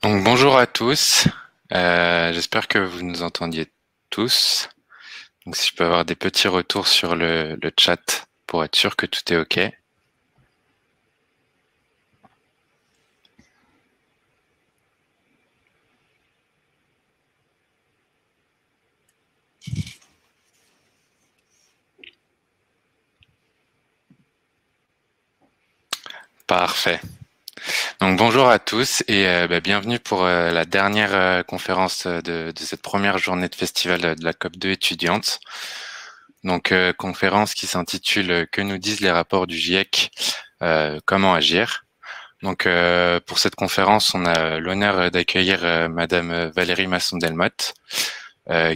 Donc bonjour à tous, j'espère que vous nous entendiez tous. Donc si je peux avoir des petits retours sur le chat pour être sûr que tout est OK. Parfait. Donc bonjour à tous et bienvenue pour la dernière conférence de cette première journée de festival de la COP2 étudiante. Donc conférence qui s'intitule Que nous disent les rapports du GIEC, comment agir. Donc pour cette conférence, on a l'honneur d'accueillir Madame Valérie Masson-Delmotte,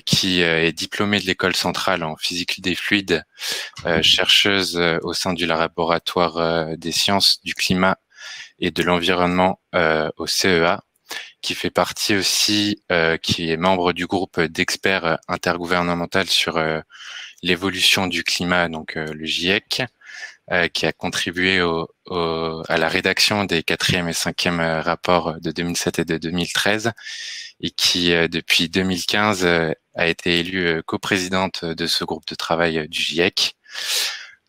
qui est diplômée de l'école centrale en physique des fluides, chercheuse au sein du laboratoire des sciences du climat et de l'environnement au CEA, qui fait partie aussi, qui est membre du groupe d'experts intergouvernemental sur l'évolution du climat, donc le GIEC, qui a contribué à la rédaction des 4e et 5e rapports de 2007 et de 2013, et qui, depuis 2015, a été élue coprésidente de ce groupe de travail du GIEC.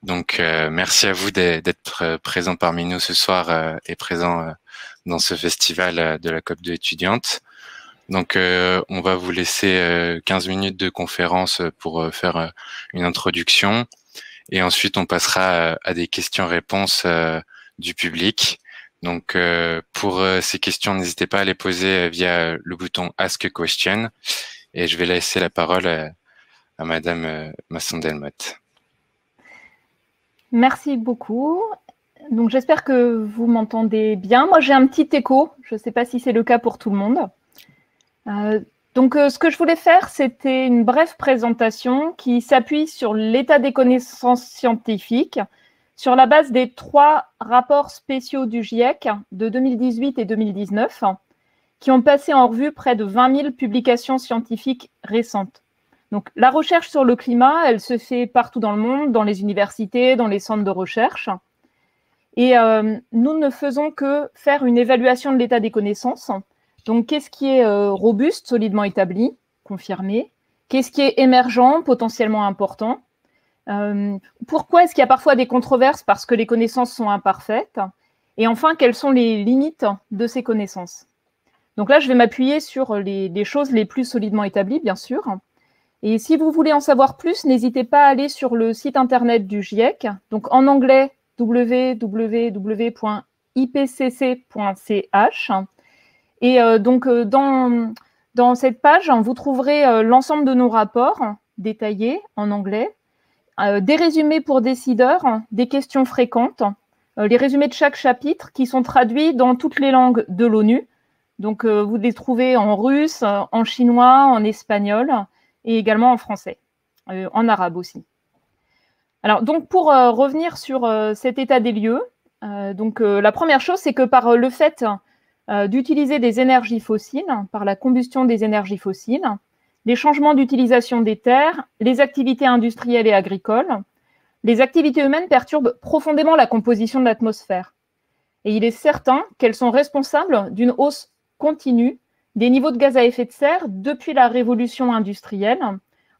Donc, merci à vous d'être présent parmi nous ce soir et présent dans ce festival de la COP2 étudiante. Donc, on va vous laisser 15 minutes de conférence pour faire une introduction. Et ensuite, on passera à des questions-réponses du public. Donc, pour ces questions, n'hésitez pas à les poser via le bouton Ask a Question. Et je vais laisser la parole à Madame Masson-Delmotte. Merci beaucoup. Donc, j'espère que vous m'entendez bien. Moi, j'ai un petit écho. Je ne sais pas si c'est le cas pour tout le monde. Ce que je voulais faire, c'était une brève présentation qui s'appuie sur l'état des connaissances scientifiques sur la base des 3 rapports spéciaux du GIEC de 2018 et 2019 qui ont passé en revue près de 20 000 publications scientifiques récentes. Donc, la recherche sur le climat, elle se fait partout dans le monde, dans les universités, dans les centres de recherche. Et nous ne faisons que faire une évaluation de l'état des connaissances. Donc, qu'est-ce qui est robuste, solidement établi, confirmé? Qu'est-ce qui est émergent, potentiellement important? Pourquoi est-ce qu'il y a parfois des controverses parce que les connaissances sont imparfaites? Et enfin, quelles sont les limites de ces connaissances? Donc là, je vais m'appuyer sur les choses les plus solidement établies, bien sûr. Et si vous voulez en savoir plus, n'hésitez pas à aller sur le site internet du GIEC, donc en anglais www.ipcc.ch. Et dans cette page, vous trouverez l'ensemble de nos rapports détaillés en anglais, des résumés pour décideurs, des questions fréquentes, les résumés de chaque chapitre qui sont traduits dans toutes les langues de l'ONU. Donc, vous les trouvez en russe, en chinois, en espagnol et également en français, en arabe aussi. Alors, donc, pour revenir sur cet état des lieux, la première chose, c'est que par le fait d'utiliser des énergies fossiles, par la combustion des énergies fossiles, les changements d'utilisation des terres, les activités industrielles et agricoles, les activités humaines perturbent profondément la composition de l'atmosphère. Et il est certain qu'elles sont responsables d'une hausse continue des niveaux de gaz à effet de serre depuis la révolution industrielle,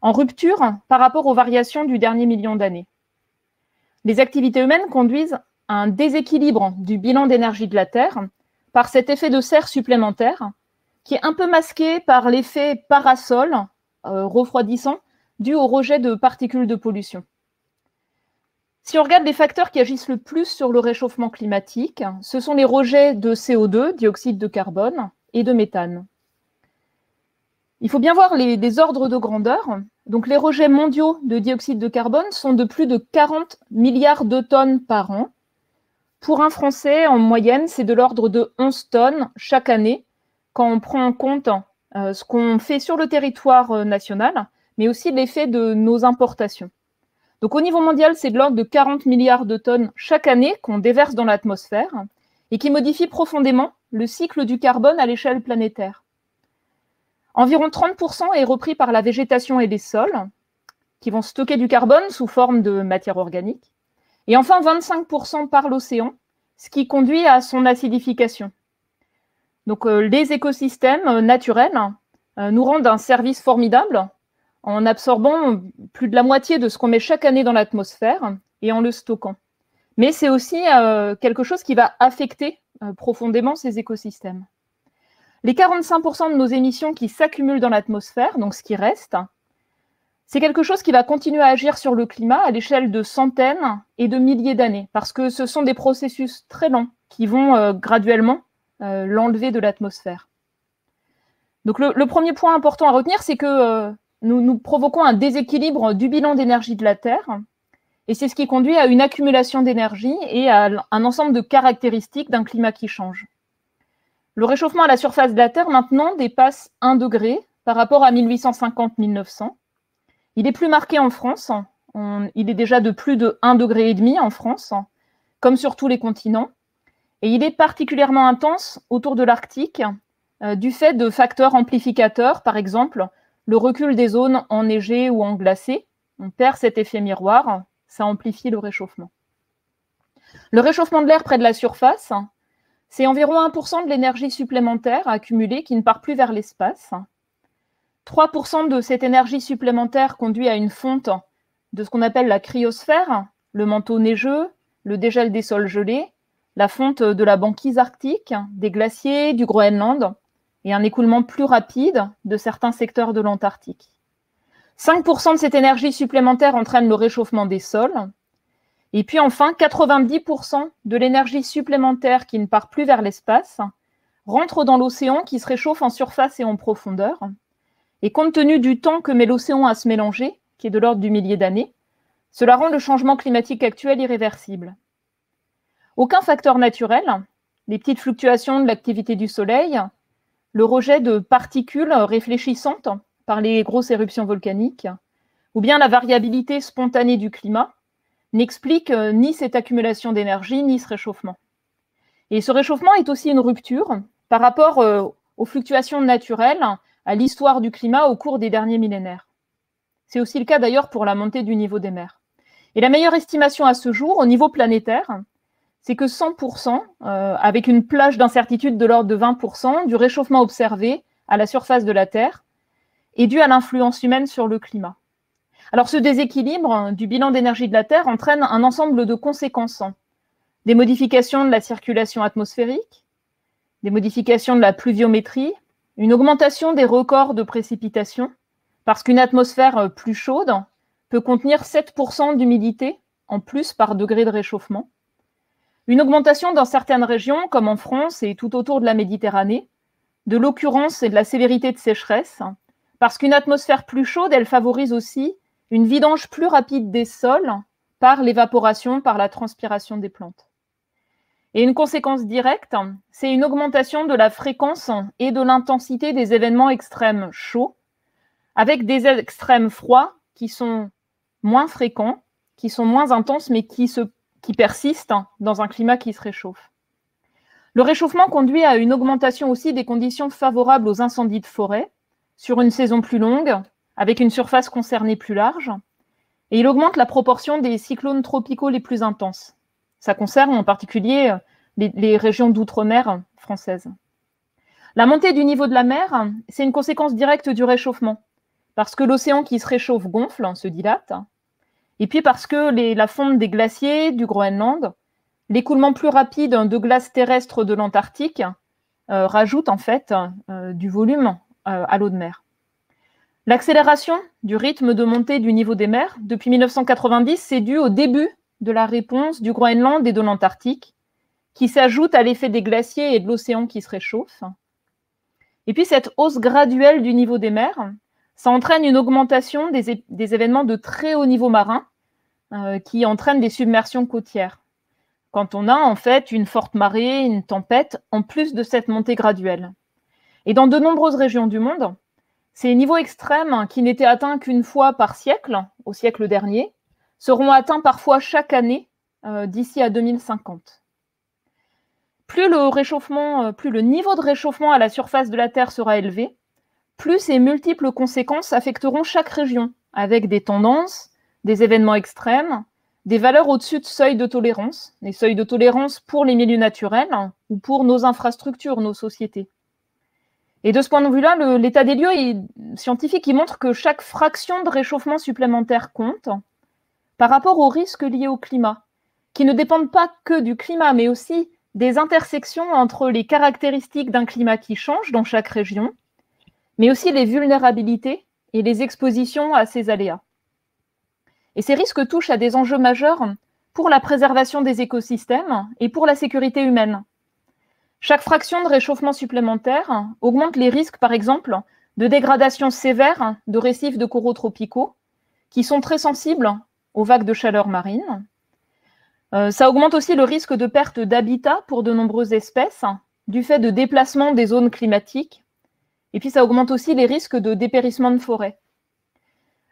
en rupture par rapport aux variations du dernier million d'années. Les activités humaines conduisent à un déséquilibre du bilan d'énergie de la Terre par cet effet de serre supplémentaire qui est un peu masqué par l'effet parasol refroidissant dû au rejet de particules de pollution. Si on regarde les facteurs qui agissent le plus sur le réchauffement climatique, ce sont les rejets de CO2, dioxyde de carbone, et de méthane. Il faut bien voir les ordres de grandeur. Donc, les rejets mondiaux de dioxyde de carbone sont de plus de 40 milliards de tonnes par an. Pour un Français, en moyenne, c'est de l'ordre de 11 tonnes chaque année, quand on prend en compte ce qu'on fait sur le territoire national, mais aussi l'effet de nos importations. Donc, au niveau mondial, c'est de l'ordre de 40 milliards de tonnes chaque année qu'on déverse dans l'atmosphère et qui modifie profondément le cycle du carbone à l'échelle planétaire. Environ 30% est repris par la végétation et les sols, qui vont stocker du carbone sous forme de matière organique. Et enfin, 25% par l'océan, ce qui conduit à son acidification. Donc, les écosystèmes naturels nous rendent un service formidable en absorbant plus de la moitié de ce qu'on met chaque année dans l'atmosphère et en le stockant. Mais c'est aussi quelque chose qui va affecter profondément ces écosystèmes. Les 45% de nos émissions qui s'accumulent dans l'atmosphère, donc ce qui reste, c'est quelque chose qui va continuer à agir sur le climat à l'échelle de centaines et de milliers d'années, parce que ce sont des processus très lents qui vont graduellement l'enlever de l'atmosphère. Donc le premier point important à retenir, c'est que nous provoquons un déséquilibre du bilan d'énergie de la Terre, et c'est ce qui conduit à une accumulation d'énergie et à un ensemble de caractéristiques d'un climat qui change. Le réchauffement à la surface de la Terre, maintenant, dépasse 1 degré par rapport à 1850-1900. Il est plus marqué en France. Il est déjà de plus de 1,5 degré en France, comme sur tous les continents. Et il est particulièrement intense autour de l'Arctique, du fait de facteurs amplificateurs, par exemple, le recul des zones enneigées ou englacées. On perd cet effet miroir, ça amplifie le réchauffement. Le réchauffement de l'air près de la surface, c'est environ 1% de l'énergie supplémentaire accumulée qui ne part plus vers l'espace. 3% de cette énergie supplémentaire conduit à une fonte de ce qu'on appelle la cryosphère, le manteau neigeux, le dégel des sols gelés, la fonte de la banquise arctique, des glaciers, du Groenland, et un écoulement plus rapide de certains secteurs de l'Antarctique. 5% de cette énergie supplémentaire entraîne le réchauffement des sols. Et puis enfin, 90% de l'énergie supplémentaire qui ne part plus vers l'espace rentre dans l'océan qui se réchauffe en surface et en profondeur. Et compte tenu du temps que met l'océan à se mélanger, qui est de l'ordre du millier d'années, cela rend le changement climatique actuel irréversible. Aucun facteur naturel, les petites fluctuations de l'activité du Soleil, le rejet de particules réfléchissantes par les grosses éruptions volcaniques, ou bien la variabilité spontanée du climat, n'explique ni cette accumulation d'énergie, ni ce réchauffement. Et ce réchauffement est aussi une rupture par rapport aux fluctuations naturelles, à l'histoire du climat au cours des derniers millénaires. C'est aussi le cas d'ailleurs pour la montée du niveau des mers. Et la meilleure estimation à ce jour, au niveau planétaire, c'est que 100%, avec une plage d'incertitude de l'ordre de 20%, du réchauffement observé à la surface de la Terre est dû à l'influence humaine sur le climat. Alors ce déséquilibre du bilan d'énergie de la Terre entraîne un ensemble de conséquences. Des modifications de la circulation atmosphérique, des modifications de la pluviométrie, une augmentation des records de précipitations, parce qu'une atmosphère plus chaude peut contenir 7% d'humidité en plus par degré de réchauffement. Une augmentation dans certaines régions, comme en France et tout autour de la Méditerranée, de l'occurrence et de la sévérité de sécheresse, parce qu'une atmosphère plus chaude, elle favorise aussi une vidange plus rapide des sols par l'évaporation, par la transpiration des plantes. Et une conséquence directe, c'est une augmentation de la fréquence et de l'intensité des événements extrêmes chauds, avec des extrêmes froids qui sont moins fréquents, qui sont moins intenses, mais qui persistent dans un climat qui se réchauffe. Le réchauffement conduit à une augmentation aussi des conditions favorables aux incendies de forêt, sur une saison plus longue, avec une surface concernée plus large, et il augmente la proportion des cyclones tropicaux les plus intenses. Ça concerne en particulier les régions d'outre-mer françaises. La montée du niveau de la mer, c'est une conséquence directe du réchauffement, parce que l'océan qui se réchauffe gonfle, se dilate, et puis parce que la fonte des glaciers du Groenland, l'écoulement plus rapide de glace terrestre de l'Antarctique rajoute en fait du volume à l'eau de mer. L'accélération du rythme de montée du niveau des mers depuis 1990, c'est dû au début de la réponse du Groenland et de l'Antarctique, qui s'ajoute à l'effet des glaciers et de l'océan qui se réchauffe. Et puis cette hausse graduelle du niveau des mers, ça entraîne une augmentation des événements de très haut niveau marin qui entraînent des submersions côtières. Quand on a en fait une forte marée, une tempête, en plus de cette montée graduelle. Et dans de nombreuses régions du monde, ces niveaux extrêmes qui n'étaient atteints qu'une fois par siècle, au siècle dernier, seront atteints parfois chaque année d'ici à 2050. Plus le niveau de réchauffement à la surface de la Terre sera élevé, plus ces multiples conséquences affecteront chaque région, avec des tendances, des événements extrêmes, des valeurs au-dessus de seuils de tolérance, les seuils de tolérance pour les milieux naturels ou pour nos infrastructures, nos sociétés. Et de ce point de vue-là, l'état des lieux scientifique montre que chaque fraction de réchauffement supplémentaire compte par rapport aux risques liés au climat, qui ne dépendent pas que du climat, mais aussi des intersections entre les caractéristiques d'un climat qui change dans chaque région, mais aussi les vulnérabilités et les expositions à ces aléas. Et ces risques touchent à des enjeux majeurs pour la préservation des écosystèmes et pour la sécurité humaine. Chaque fraction de réchauffement supplémentaire augmente les risques, par exemple, de dégradation sévère de récifs de coraux tropicaux, qui sont très sensibles aux vagues de chaleur marine. Ça augmente aussi le risque de perte d'habitat pour de nombreuses espèces, du fait de déplacement des zones climatiques. Et puis ça augmente aussi les risques de dépérissement de forêts.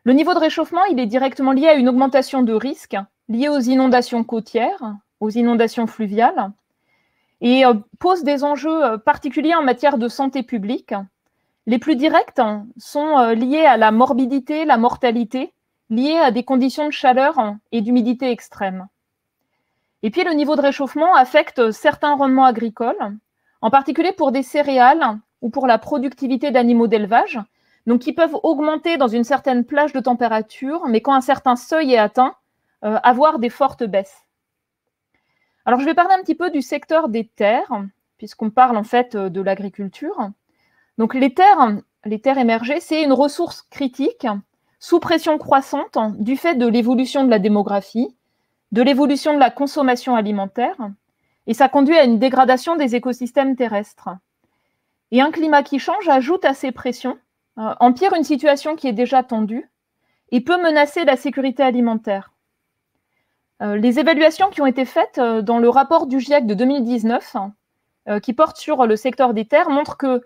Le niveau de réchauffement, il est directement lié à une augmentation de risques liés aux inondations côtières, aux inondations fluviales, et pose des enjeux particuliers en matière de santé publique. Les plus directs sont liés à la morbidité, la mortalité, liés à des conditions de chaleur et d'humidité extrêmes. Et puis le niveau de réchauffement affecte certains rendements agricoles, en particulier pour des céréales ou pour la productivité d'animaux d'élevage, donc qui peuvent augmenter dans une certaine plage de température, mais quand un certain seuil est atteint, avoir des fortes baisses. Alors je vais parler un petit peu du secteur des terres, puisqu'on parle en fait de l'agriculture. Donc les terres émergées, c'est une ressource critique sous pression croissante du fait de l'évolution de la démographie, de l'évolution de la consommation alimentaire, et ça conduit à une dégradation des écosystèmes terrestres. Et un climat qui change ajoute à ces pressions, empire une situation qui est déjà tendue et peut menacer la sécurité alimentaire. Les évaluations qui ont été faites dans le rapport du GIEC de 2019, qui porte sur le secteur des terres, montrent que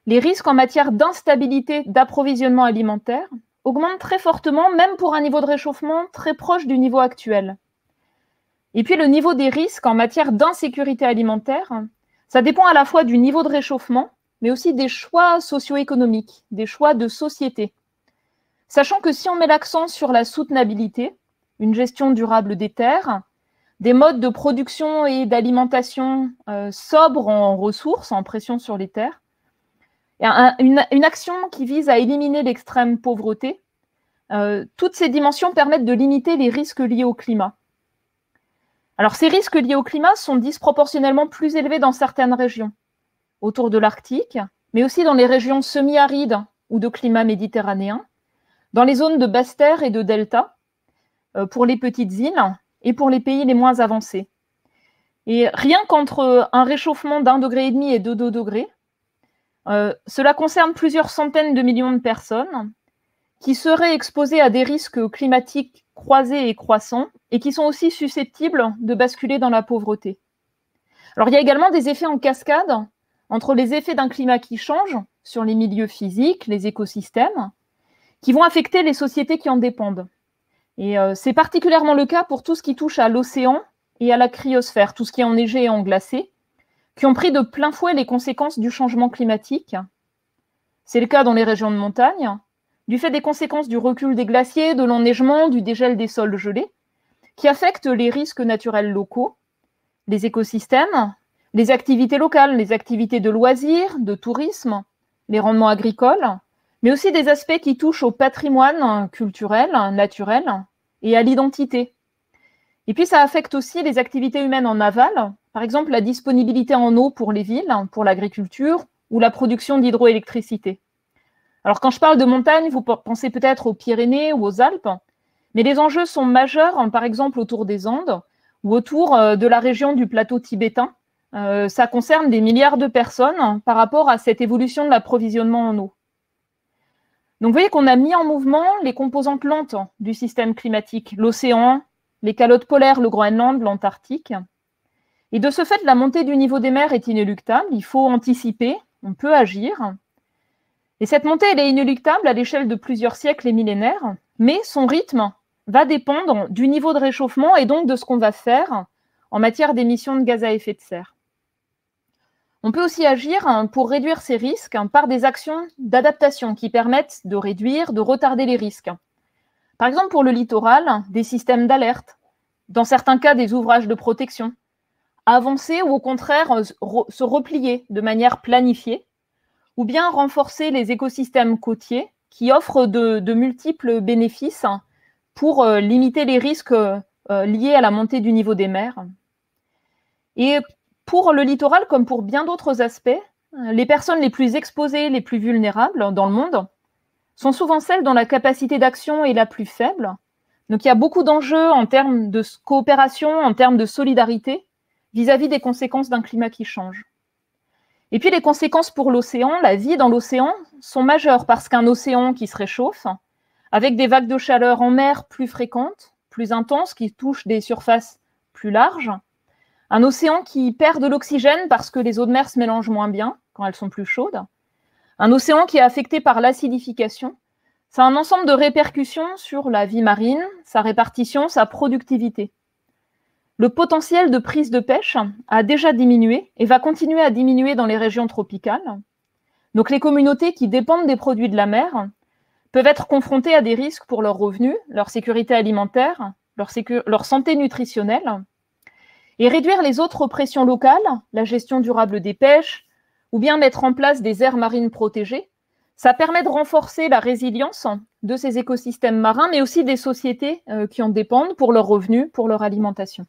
les risques en matière d'instabilité d'approvisionnement alimentaire augmentent très fortement, même pour un niveau de réchauffement très proche du niveau actuel. Et puis le niveau des risques en matière d'insécurité alimentaire, ça dépend à la fois du niveau de réchauffement, mais aussi des choix socio-économiques, des choix de société. Sachant que si on met l'accent sur la soutenabilité, une gestion durable des terres, des modes de production et d'alimentation sobres en ressources, en pression sur les terres, une action qui vise à éliminer l'extrême pauvreté, toutes ces dimensions permettent de limiter les risques liés au climat. Alors ces risques liés au climat sont disproportionnellement plus élevés dans certaines régions, autour de l'Arctique, mais aussi dans les régions semi-arides ou de climat méditerranéen, dans les zones de basse terre et de delta, pour les petites îles et pour les pays les moins avancés. Et rien qu'entre un réchauffement d'1,5 degré et de 2 degrés, cela concerne plusieurs centaines de millions de personnes qui seraient exposées à des risques climatiques croisés et croissants et qui sont aussi susceptibles de basculer dans la pauvreté. Alors il y a également des effets en cascade entre les effets d'un climat qui change sur les milieux physiques, les écosystèmes, qui vont affecter les sociétés qui en dépendent. Et c'est particulièrement le cas pour tout ce qui touche à l'océan et à la cryosphère, tout ce qui est enneigé et englacé, qui ont pris de plein fouet les conséquences du changement climatique. C'est le cas dans les régions de montagne, du fait des conséquences du recul des glaciers, de l'enneigement, du dégel des sols gelés, qui affectent les risques naturels locaux, les écosystèmes, les activités locales, les activités de loisirs, de tourisme, les rendements agricoles, mais aussi des aspects qui touchent au patrimoine culturel, naturel et à l'identité. Et puis ça affecte aussi les activités humaines en aval, par exemple la disponibilité en eau pour les villes, pour l'agriculture ou la production d'hydroélectricité. Alors quand je parle de montagne, vous pensez peut-être aux Pyrénées ou aux Alpes, mais les enjeux sont majeurs, par exemple autour des Andes ou autour de la région du plateau tibétain. Ça concerne des milliards de personnes par rapport à cette évolution de l'approvisionnement en eau. Donc vous voyez qu'on a mis en mouvement les composantes lentes du système climatique, l'océan, les calottes polaires, le Groenland, l'Antarctique. Et de ce fait, la montée du niveau des mers est inéluctable, il faut anticiper, on peut agir. Et cette montée, elle est inéluctable à l'échelle de plusieurs siècles et millénaires, mais son rythme va dépendre du niveau de réchauffement et donc de ce qu'on va faire en matière d'émissions de gaz à effet de serre. On peut aussi agir pour réduire ces risques par des actions d'adaptation qui permettent de réduire, de retarder les risques. Par exemple, pour le littoral, des systèmes d'alerte, dans certains cas des ouvrages de protection, avancer ou au contraire se replier de manière planifiée, ou bien renforcer les écosystèmes côtiers qui offrent de multiples bénéfices pour limiter les risques liés à la montée du niveau des mers. Et pour le littoral, comme pour bien d'autres aspects, les personnes les plus exposées, les plus vulnérables dans le monde, sont souvent celles dont la capacité d'action est la plus faible. Donc il y a beaucoup d'enjeux en termes de coopération, en termes de solidarité, vis-à-vis des conséquences d'un climat qui change. Et puis les conséquences pour l'océan, la vie dans l'océan, sont majeures parce qu'un océan qui se réchauffe, avec des vagues de chaleur en mer plus fréquentes, plus intenses, qui touchent des surfaces plus larges, un océan qui perd de l'oxygène parce que les eaux de mer se mélangent moins bien quand elles sont plus chaudes, un océan qui est affecté par l'acidification, ça a un ensemble de répercussions sur la vie marine, sa répartition, sa productivité. Le potentiel de prise de pêche a déjà diminué et va continuer à diminuer dans les régions tropicales. Donc les communautés qui dépendent des produits de la mer peuvent être confrontées à des risques pour leurs revenus, leur sécurité alimentaire, leur santé nutritionnelle. Et réduire les autres pressions locales, la gestion durable des pêches, ou bien mettre en place des aires marines protégées, ça permet de renforcer la résilience de ces écosystèmes marins, mais aussi des sociétés qui en dépendent pour leurs revenus, pour leur alimentation.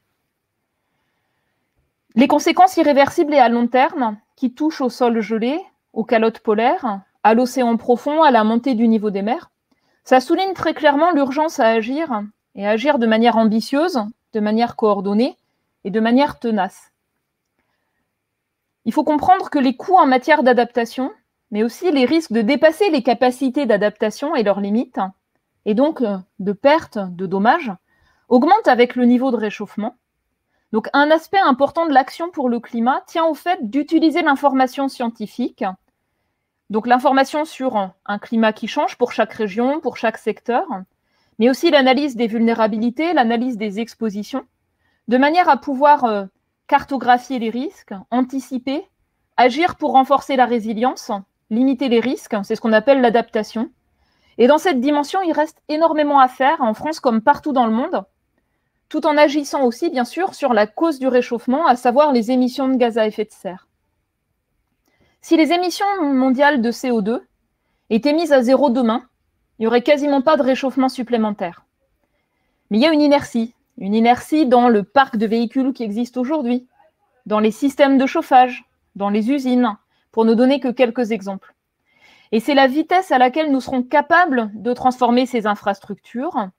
Les conséquences irréversibles et à long terme qui touchent au sol gelé, aux calottes polaires, à l'océan profond, à la montée du niveau des mers, ça souligne très clairement l'urgence à agir, et à agir de manière ambitieuse, de manière coordonnée et de manière tenace. Il faut comprendre que les coûts en matière d'adaptation, mais aussi les risques de dépasser les capacités d'adaptation et leurs limites, et donc de pertes, de dommages, augmentent avec le niveau de réchauffement. Donc un aspect important de l'action pour le climat tient au fait d'utiliser l'information scientifique, donc l'information sur un climat qui change pour chaque région, pour chaque secteur, mais aussi l'analyse des vulnérabilités, l'analyse des expositions, de manière à pouvoir cartographier les risques, anticiper, agir pour renforcer la résilience, limiter les risques, c'est ce qu'on appelle l'adaptation. Et dans cette dimension, il reste énormément à faire, en France comme partout dans le monde, tout en agissant aussi, bien sûr, sur la cause du réchauffement, à savoir les émissions de gaz à effet de serre. Si les émissions mondiales de CO2 étaient mises à zéro demain, il n'y aurait quasiment pas de réchauffement supplémentaire. Mais il y a une inertie dans le parc de véhicules qui existe aujourd'hui, dans les systèmes de chauffage, dans les usines, pour ne donner que quelques exemples. Et c'est la vitesse à laquelle nous serons capables de transformer ces infrastructures,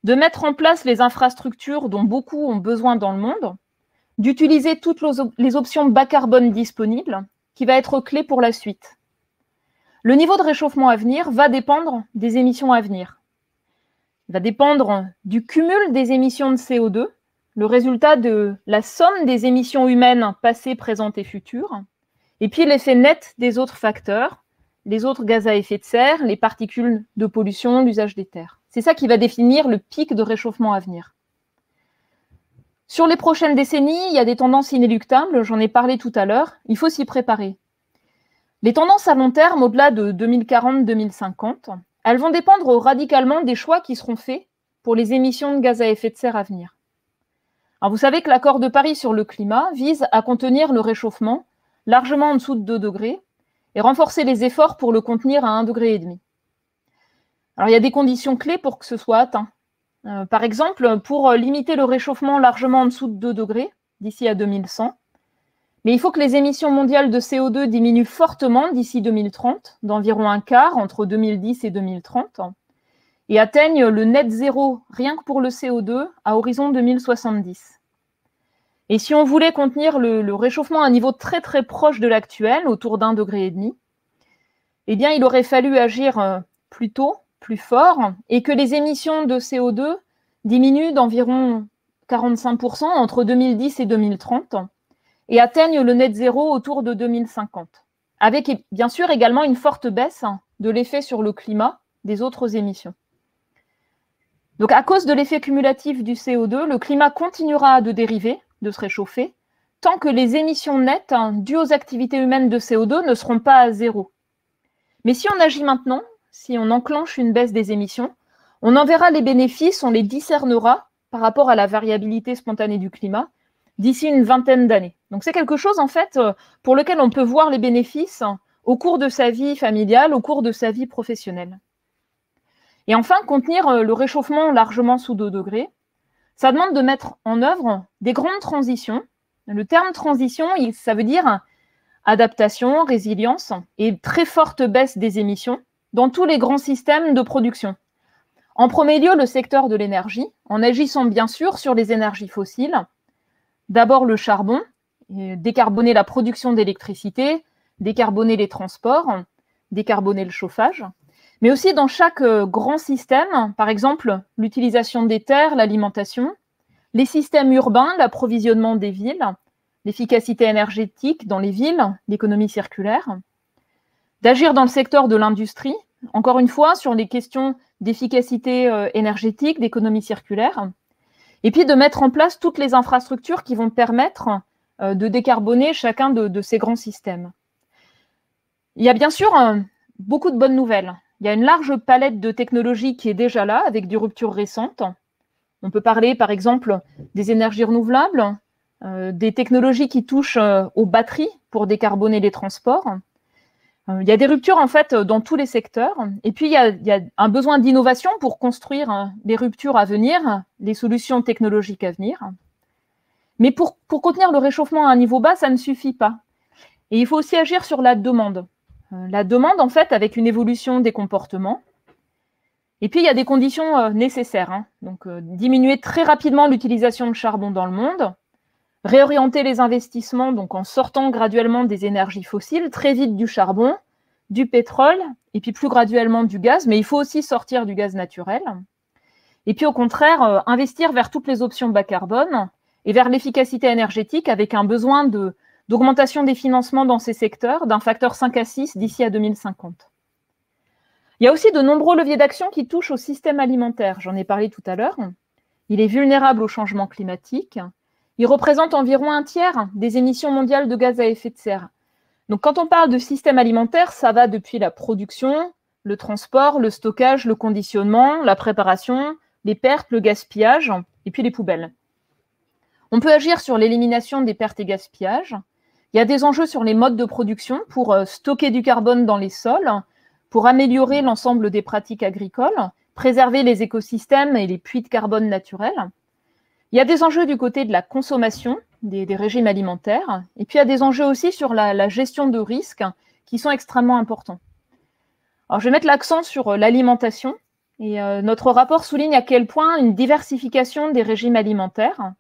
de mettre en place les infrastructures dont beaucoup ont besoin dans le monde, d'utiliser toutes les options bas carbone disponibles, qui va être clé pour la suite. Le niveau de réchauffement à venir va dépendre des émissions à venir. Il va dépendre du cumul des émissions de CO2, le résultat de la somme des émissions humaines passées, présentes et futures, et puis l'effet net des autres facteurs, les autres gaz à effet de serre, les particules de pollution, l'usage des terres. C'est ça qui va définir le pic de réchauffement à venir. Sur les prochaines décennies, il y a des tendances inéluctables, j'en ai parlé tout à l'heure, il faut s'y préparer. Les tendances à long terme, au-delà de 2040-2050, elles vont dépendre radicalement des choix qui seront faits pour les émissions de gaz à effet de serre à venir. Alors vous savez que l'accord de Paris sur le climat vise à contenir le réchauffement largement en dessous de 2 degrés et renforcer les efforts pour le contenir à 1,5 degré. Alors il y a des conditions clés pour que ce soit atteint. Par exemple, pour limiter le réchauffement largement en dessous de 2 degrés d'ici à 2100, mais il faut que les émissions mondiales de CO2 diminuent fortement d'ici 2030, d'environ un quart entre 2010 et 2030, et atteignent le net zéro, rien que pour le CO2, à horizon 2070. Et si on voulait contenir le réchauffement à un niveau très très proche de l'actuel, autour d'1,5 degré, eh bien il aurait fallu agir plus tôt, plus fort, et que les émissions de CO2 diminuent d'environ 45% entre 2010 et 2030, et atteignent le net zéro autour de 2050, avec bien sûr également une forte baisse de l'effet sur le climat des autres émissions. Donc à cause de l'effet cumulatif du CO2, le climat continuera de dériver, de se réchauffer, tant que les émissions nettes dues aux activités humaines de CO2 ne seront pas à zéro. Mais si on agit maintenant, si on enclenche une baisse des émissions, on en verra les bénéfices, on les discernera par rapport à la variabilité spontanée du climat d'ici une vingtaine d'années. Donc c'est quelque chose en fait pour lequel on peut voir les bénéfices au cours de sa vie familiale, au cours de sa vie professionnelle. Et enfin, contenir le réchauffement largement sous 2 degrés, ça demande de mettre en œuvre des grandes transitions. Le terme transition, ça veut dire adaptation, résilience et très forte baisse des émissions dans tous les grands systèmes de production. En premier lieu, le secteur de l'énergie, en agissant bien sûr sur les énergies fossiles. D'abord le charbon, décarboner la production d'électricité, décarboner les transports, décarboner le chauffage, mais aussi dans chaque grand système, par exemple l'utilisation des terres, l'alimentation, les systèmes urbains, l'approvisionnement des villes, l'efficacité énergétique dans les villes, l'économie circulaire, d'agir dans le secteur de l'industrie, encore une fois sur les questions d'efficacité énergétique, d'économie circulaire, et puis de mettre en place toutes les infrastructures qui vont permettre de décarboner chacun de ces grands systèmes. Il y a bien sûr beaucoup de bonnes nouvelles. Il y a une large palette de technologies qui est déjà là, avec des ruptures récentes. On peut parler, par exemple, des énergies renouvelables, des technologies qui touchent aux batteries pour décarboner les transports. Il y a des ruptures, en fait, dans tous les secteurs. Et puis, il y a un besoin d'innovation pour construire les ruptures à venir, les solutions technologiques à venir. Mais pour contenir le réchauffement à un niveau bas, ça ne suffit pas. Et il faut aussi agir sur la demande. La demande, en fait, avec une évolution des comportements. Et puis, il y a des conditions nécessaires. Donc, diminuer très rapidement l'utilisation de charbon dans le monde, réorienter les investissements, donc en sortant graduellement des énergies fossiles, très vite du charbon, du pétrole, et puis plus graduellement du gaz, mais il faut aussi sortir du gaz naturel. Et puis, au contraire, investir vers toutes les options bas carbone et vers l'efficacité énergétique avec un besoin d'augmentation des financements dans ces secteurs d'un facteur 5 à 6 d'ici à 2050. Il y a aussi de nombreux leviers d'action qui touchent au système alimentaire. J'en ai parlé tout à l'heure. Il est vulnérable au changement climatique. Il représente environ 1/3 des émissions mondiales de gaz à effet de serre. Donc, quand on parle de système alimentaire, ça va depuis la production, le transport, le stockage, le conditionnement, la préparation, les pertes, le gaspillage, et puis les poubelles. On peut agir sur l'élimination des pertes et gaspillages. Il y a des enjeux sur les modes de production pour stocker du carbone dans les sols, pour améliorer l'ensemble des pratiques agricoles, préserver les écosystèmes et les puits de carbone naturels. Il y a des enjeux du côté de la consommation des régimes alimentaires, et puis il y a des enjeux aussi sur la gestion de risques qui sont extrêmement importants. Alors, je vais mettre l'accent sur l'alimentation, et notre rapport souligne à quel point une diversification des régimes alimentaires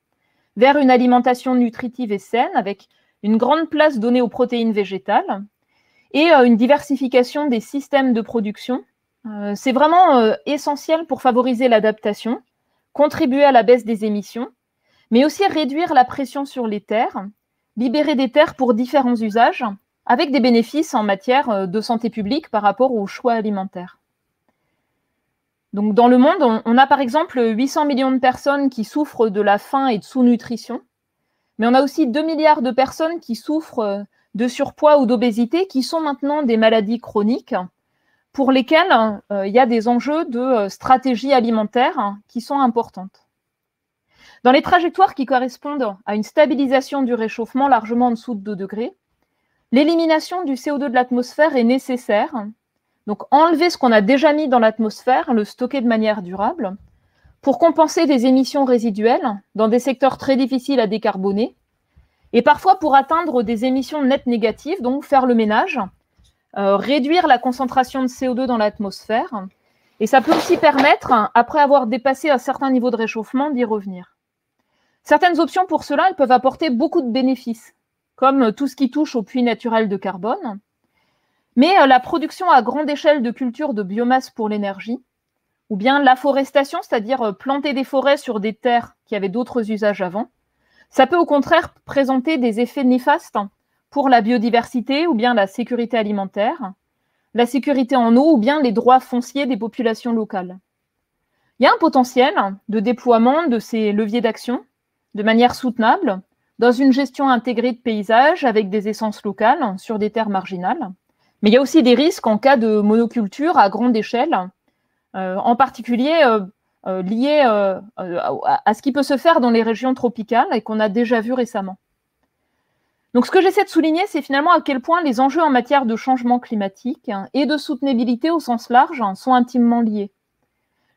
vers une alimentation nutritive et saine, avec une grande place donnée aux protéines végétales, et une diversification des systèmes de production, c'est vraiment essentiel pour favoriser l'adaptation, contribuer à la baisse des émissions, mais aussi réduire la pression sur les terres, libérer des terres pour différents usages, avec des bénéfices en matière de santé publique par rapport aux choix alimentaires. Donc, dans le monde, on a par exemple 800 millions de personnes qui souffrent de la faim et de sous-nutrition, mais on a aussi 2 milliards de personnes qui souffrent de surpoids ou d'obésité, qui sont maintenant des maladies chroniques, pour lesquelles il y a des enjeux de stratégie alimentaire qui sont importantes. Dans les trajectoires qui correspondent à une stabilisation du réchauffement largement en dessous de 2 degrés, l'élimination du CO2 de l'atmosphère est nécessaire. Donc, enlever ce qu'on a déjà mis dans l'atmosphère, le stocker de manière durable, pour compenser des émissions résiduelles dans des secteurs très difficiles à décarboner, et parfois pour atteindre des émissions nettes négatives, donc faire le ménage, réduire la concentration de CO2 dans l'atmosphère, et ça peut aussi permettre, après avoir dépassé un certain niveau de réchauffement, d'y revenir. Certaines options pour cela, elles peuvent apporter beaucoup de bénéfices, comme tout ce qui touche aux puits naturels de carbone, mais la production à grande échelle de cultures de biomasse pour l'énergie, ou bien l'afforestation, c'est-à-dire planter des forêts sur des terres qui avaient d'autres usages avant, ça peut au contraire présenter des effets néfastes pour la biodiversité ou bien la sécurité alimentaire, la sécurité en eau ou bien les droits fonciers des populations locales. Il y a un potentiel de déploiement de ces leviers d'action de manière soutenable dans une gestion intégrée de paysages avec des essences locales sur des terres marginales. Mais il y a aussi des risques en cas de monoculture à grande échelle, en particulier liés à ce qui peut se faire dans les régions tropicales et qu'on a déjà vu récemment. Donc, ce que j'essaie de souligner, c'est finalement à quel point les enjeux en matière de changement climatique et de soutenabilité au sens large sont intimement liés.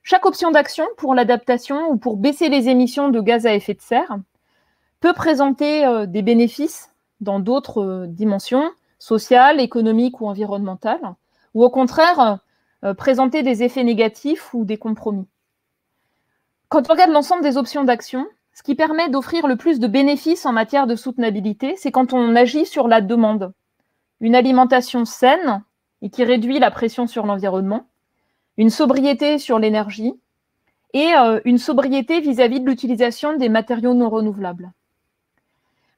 Chaque option d'action pour l'adaptation ou pour baisser les émissions de gaz à effet de serre peut présenter des bénéfices dans d'autres dimensions, sociales, économiques ou environnementales, ou au contraire, présenter des effets négatifs ou des compromis. Quand on regarde l'ensemble des options d'action, ce qui permet d'offrir le plus de bénéfices en matière de soutenabilité, c'est quand on agit sur la demande. Une alimentation saine et qui réduit la pression sur l'environnement, une sobriété sur l'énergie et une sobriété vis-à-vis de l'utilisation des matériaux non renouvelables.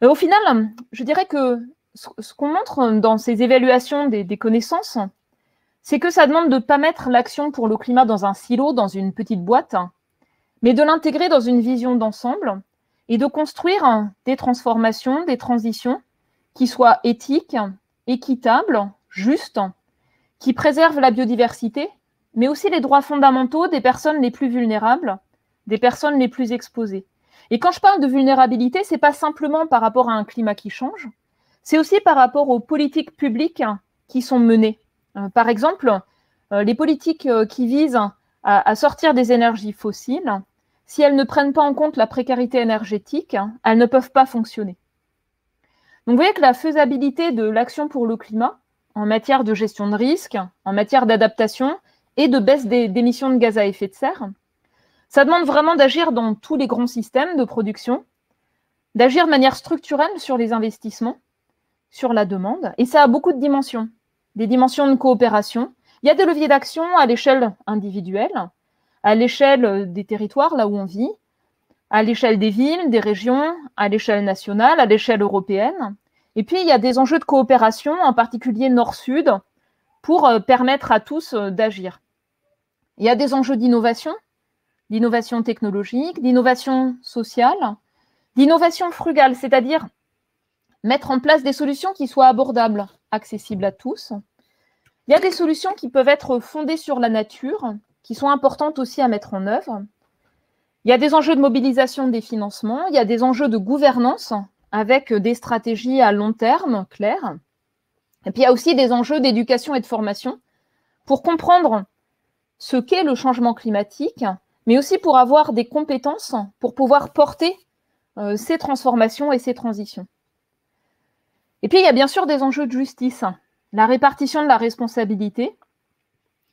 Au final, je dirais que ce qu'on montre dans ces évaluations des connaissances, c'est que ça demande de ne pas mettre l'action pour le climat dans un silo, dans une petite boîte, mais de l'intégrer dans une vision d'ensemble et de construire des transformations, des transitions qui soient éthiques, équitables, justes, qui préservent la biodiversité, mais aussi les droits fondamentaux des personnes les plus vulnérables, des personnes les plus exposées. Et quand je parle de vulnérabilité, ce n'est pas simplement par rapport à un climat qui change, c'est aussi par rapport aux politiques publiques qui sont menées. Par exemple, les politiques qui visent à sortir des énergies fossiles, si elles ne prennent pas en compte la précarité énergétique, elles ne peuvent pas fonctionner. Donc vous voyez que la faisabilité de l'action pour le climat, en matière de gestion de risque, en matière d'adaptation et de baisse d'émissions de gaz à effet de serre, ça demande vraiment d'agir dans tous les grands systèmes de production, d'agir de manière structurelle sur les investissements, sur la demande, et ça a beaucoup de dimensions. Des dimensions de coopération. Il y a des leviers d'action à l'échelle individuelle, à l'échelle des territoires, là où on vit, à l'échelle des villes, des régions, à l'échelle nationale, à l'échelle européenne. Et puis, il y a des enjeux de coopération, en particulier nord-sud, pour permettre à tous d'agir. Il y a des enjeux d'innovation technologique, d'innovation sociale, d'innovation frugale, c'est-à-dire mettre en place des solutions qui soient abordables, accessibles à tous. Il y a des solutions qui peuvent être fondées sur la nature, qui sont importantes aussi à mettre en œuvre. Il y a des enjeux de mobilisation des financements, il y a des enjeux de gouvernance avec des stratégies à long terme claires. Et puis il y a aussi des enjeux d'éducation et de formation pour comprendre ce qu'est le changement climatique, mais aussi pour avoir des compétences pour pouvoir porter ces transformations et ces transitions. Et puis il y a bien sûr des enjeux de justice, la répartition de la responsabilité,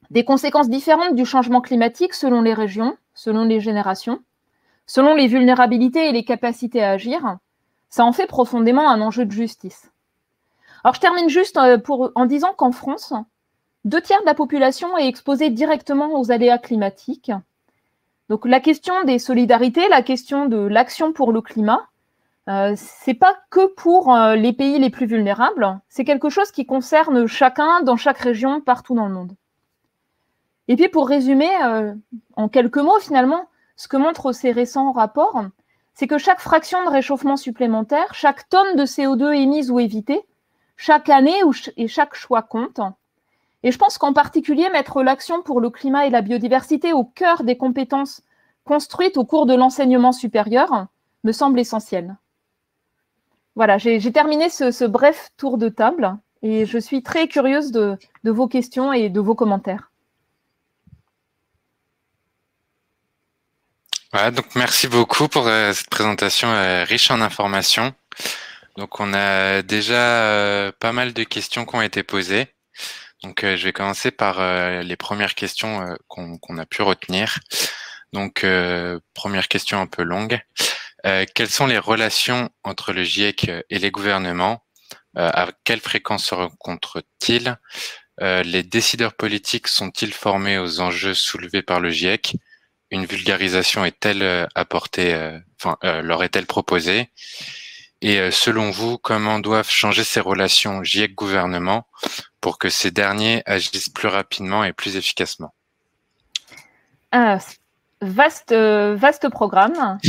des conséquences différentes du changement climatique selon les régions, selon les générations, selon les vulnérabilités et les capacités à agir. Ça en fait profondément un enjeu de justice. Alors je termine juste en disant qu'en France, 2/3 de la population est exposée directement aux aléas climatiques. Donc la question des solidarités, la question de l'action pour le climat, c'est pas que pour les pays les plus vulnérables, c'est quelque chose qui concerne chacun dans chaque région, partout dans le monde. Et puis pour résumer, en quelques mots finalement, ce que montrent ces récents rapports, c'est que chaque fraction de réchauffement supplémentaire, chaque tonne de CO2 émise ou évitée, chaque année et chaque choix compte. Et je pense qu'en particulier, mettre l'action pour le climat et la biodiversité au cœur des compétences construites au cours de l'enseignement supérieur me semble essentiel. Voilà, j'ai terminé ce bref tour de table et je suis très curieuse de vos questions et de vos commentaires. Voilà, donc merci beaucoup pour cette présentation riche en informations. Donc on a déjà pas mal de questions qui ont été posées. Donc je vais commencer par les premières questions qu'on a pu retenir. Donc première question un peu longue. Quelles sont les relations entre le GIEC et les gouvernements? À quelle fréquence se rencontrent-ils? Les décideurs politiques sont-ils formés aux enjeux soulevés par le GIEC? Une vulgarisation est-elle leur est-elle proposée? Et selon vous, comment doivent changer ces relations GIEC-gouvernement pour que ces derniers agissent plus rapidement et plus efficacement? Vaste programme.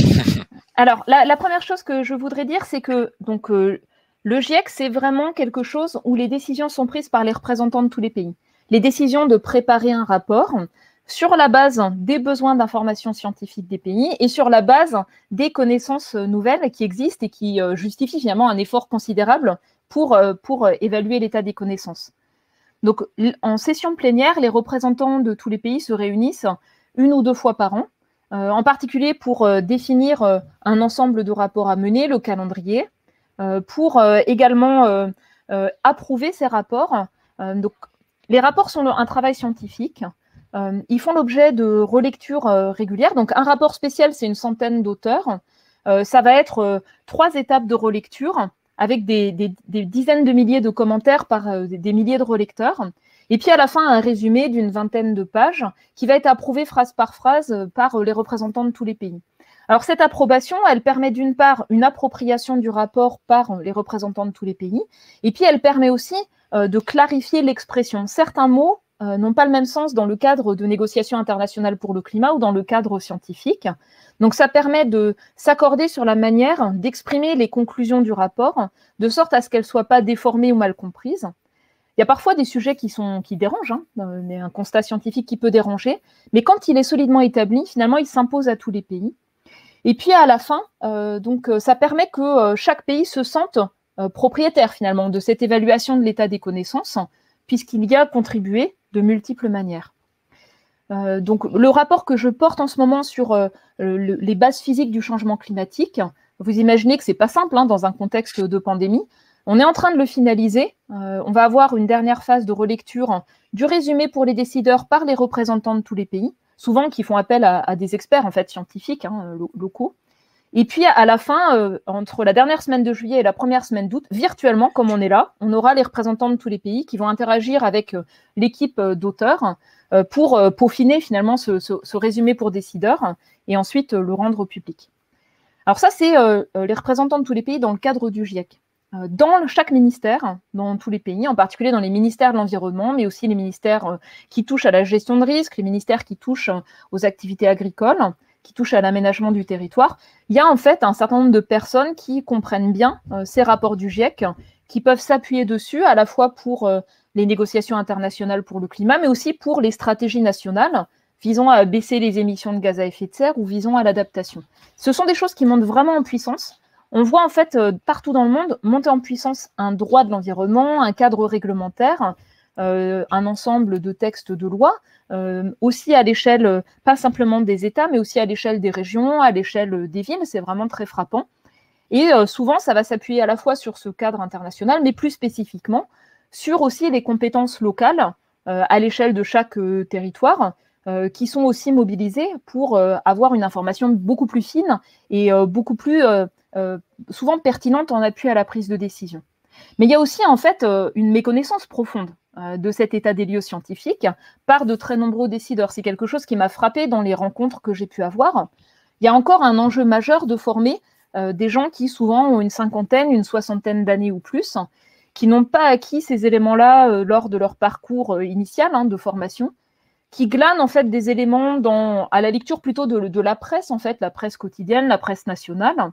Alors, la première chose que je voudrais dire, c'est que le GIEC, c'est vraiment quelque chose où les décisions sont prises par les représentants de tous les pays. Les décisions de préparer un rapport, sur la base des besoins d'information scientifique des pays et sur la base des connaissances nouvelles qui existent et qui justifient finalement un effort considérable pour évaluer l'état des connaissances. Donc, en session plénière, les représentants de tous les pays se réunissent 1 ou 2 fois par an, en particulier pour définir un ensemble de rapports à mener, le calendrier, pour également approuver ces rapports. Donc, les rapports sont un travail scientifique. Ils font l'objet de relectures régulières. Donc, un rapport spécial, c'est une centaine d'auteurs. Ça va être 3 étapes de relecture avec des dizaines de milliers de commentaires par des milliers de relecteurs. Et puis, à la fin, un résumé d'une vingtaine de pages qui va être approuvé phrase par phrase par les représentants de tous les pays. Alors, cette approbation, elle permet d'une part une appropriation du rapport par les représentants de tous les pays, et puis elle permet aussi de clarifier l'expression. Certains mots n'ont pas le même sens dans le cadre de négociations internationales pour le climat ou dans le cadre scientifique. Donc, ça permet de s'accorder sur la manière d'exprimer les conclusions du rapport, de sorte à ce qu'elles ne soient pas déformées ou mal comprises. Il y a parfois des sujets qui dérangent, un constat scientifique qui peut déranger, mais quand il est solidement établi, finalement, il s'impose à tous les pays. Et puis, à la fin, ça permet que chaque pays se sente propriétaire, finalement, de cette évaluation de l'état des connaissances, puisqu'il y a contribué de multiples manières. Donc, le rapport que je porte en ce moment sur les bases physiques du changement climatique, vous imaginez que ce n'est pas simple dans un contexte de pandémie. On est en train de le finaliser. On va avoir une dernière phase de relecture du résumé pour les décideurs par les représentants de tous les pays, souvent qui font appel à des experts en fait, scientifiques locaux. Et puis, à la fin, entre la dernière semaine de juillet et la première semaine d'août, virtuellement, comme on est là, on aura les représentants de tous les pays qui vont interagir avec l'équipe d'auteurs pour peaufiner finalement ce résumé pour décideurs et ensuite le rendre au public. Alors ça, c'est les représentants de tous les pays dans le cadre du GIEC. Dans chaque ministère, dans tous les pays, en particulier dans les ministères de l'environnement, mais aussi les ministères qui touchent à la gestion de risques, les ministères qui touchent aux activités agricoles, qui touchent à l'aménagement du territoire, il y a en fait un certain nombre de personnes qui comprennent bien ces rapports du GIEC, qui peuvent s'appuyer dessus à la fois pour les négociations internationales pour le climat, mais aussi pour les stratégies nationales visant à baisser les émissions de gaz à effet de serre ou visant à l'adaptation. Ce sont des choses qui montent vraiment en puissance. On voit en fait partout dans le monde monter en puissance un droit de l'environnement, un cadre réglementaire, un ensemble de textes de loi, aussi à l'échelle, pas simplement des États, mais aussi à l'échelle des régions, à l'échelle des villes. C'est vraiment très frappant. Et souvent, ça va s'appuyer à la fois sur ce cadre international, mais plus spécifiquement sur aussi les compétences locales à l'échelle de chaque territoire, qui sont aussi mobilisées pour avoir une information beaucoup plus fine et beaucoup plus souvent pertinente en appui à la prise de décision. Mais il y a aussi en fait une méconnaissance profonde de cet état des lieux scientifique par de très nombreux décideurs. C'est quelque chose qui m'a frappé dans les rencontres que j'ai pu avoir. Il y a encore un enjeu majeur de former des gens qui souvent ont une cinquantaine, une soixantaine d'années ou plus, qui n'ont pas acquis ces éléments-là lors de leur parcours initial de formation, qui glanent en fait des éléments à la lecture plutôt de la presse, en fait, la presse quotidienne, la presse nationale,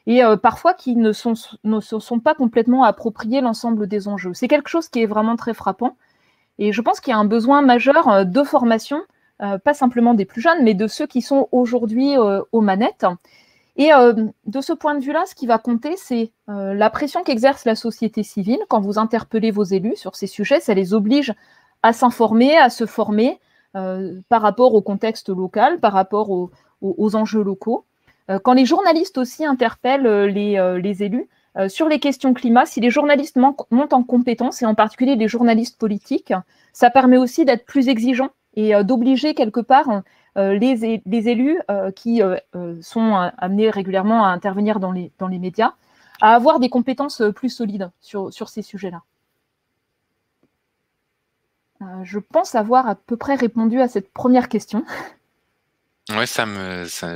et parfois qui ne se sont pas complètement appropriés l'ensemble des enjeux. C'est quelque chose qui est vraiment très frappant, et je pense qu'il y a un besoin majeur de formation, pas simplement des plus jeunes, mais de ceux qui sont aujourd'hui aux manettes. Et de ce point de vue-là, ce qui va compter, c'est la pression qu'exerce la société civile quand vous interpellez vos élus sur ces sujets. Ça les oblige à s'informer, à se former par rapport au contexte local, par rapport aux enjeux locaux. Quand les journalistes aussi interpellent les élus sur les questions climat, si les journalistes montent en compétence, et en particulier les journalistes politiques, ça permet aussi d'être plus exigeants et d'obliger quelque part les élus qui sont amenés régulièrement à intervenir dans les médias, à avoir des compétences plus solides sur ces sujets-là. Je pense avoir à peu près répondu à cette première question. Oui,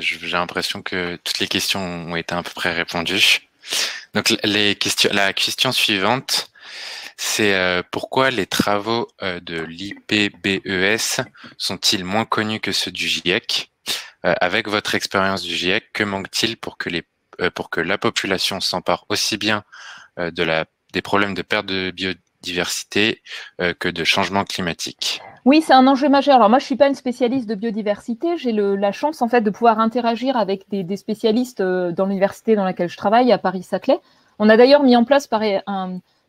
j'ai l'impression que toutes les questions ont été à peu près répondues. Donc la question suivante, c'est pourquoi les travaux de l'IPBES sont-ils moins connus que ceux du GIEC? Avec votre expérience du GIEC, que manque-t-il pour que la population s'empare aussi bien des problèmes de perte de biodiversité que de changement climatique. Oui, c'est un enjeu majeur. Alors moi, je suis pas une spécialiste de biodiversité. J'ai la chance en fait de pouvoir interagir avec des spécialistes dans l'université dans laquelle je travaille à Paris-Saclay. On a d'ailleurs mis en place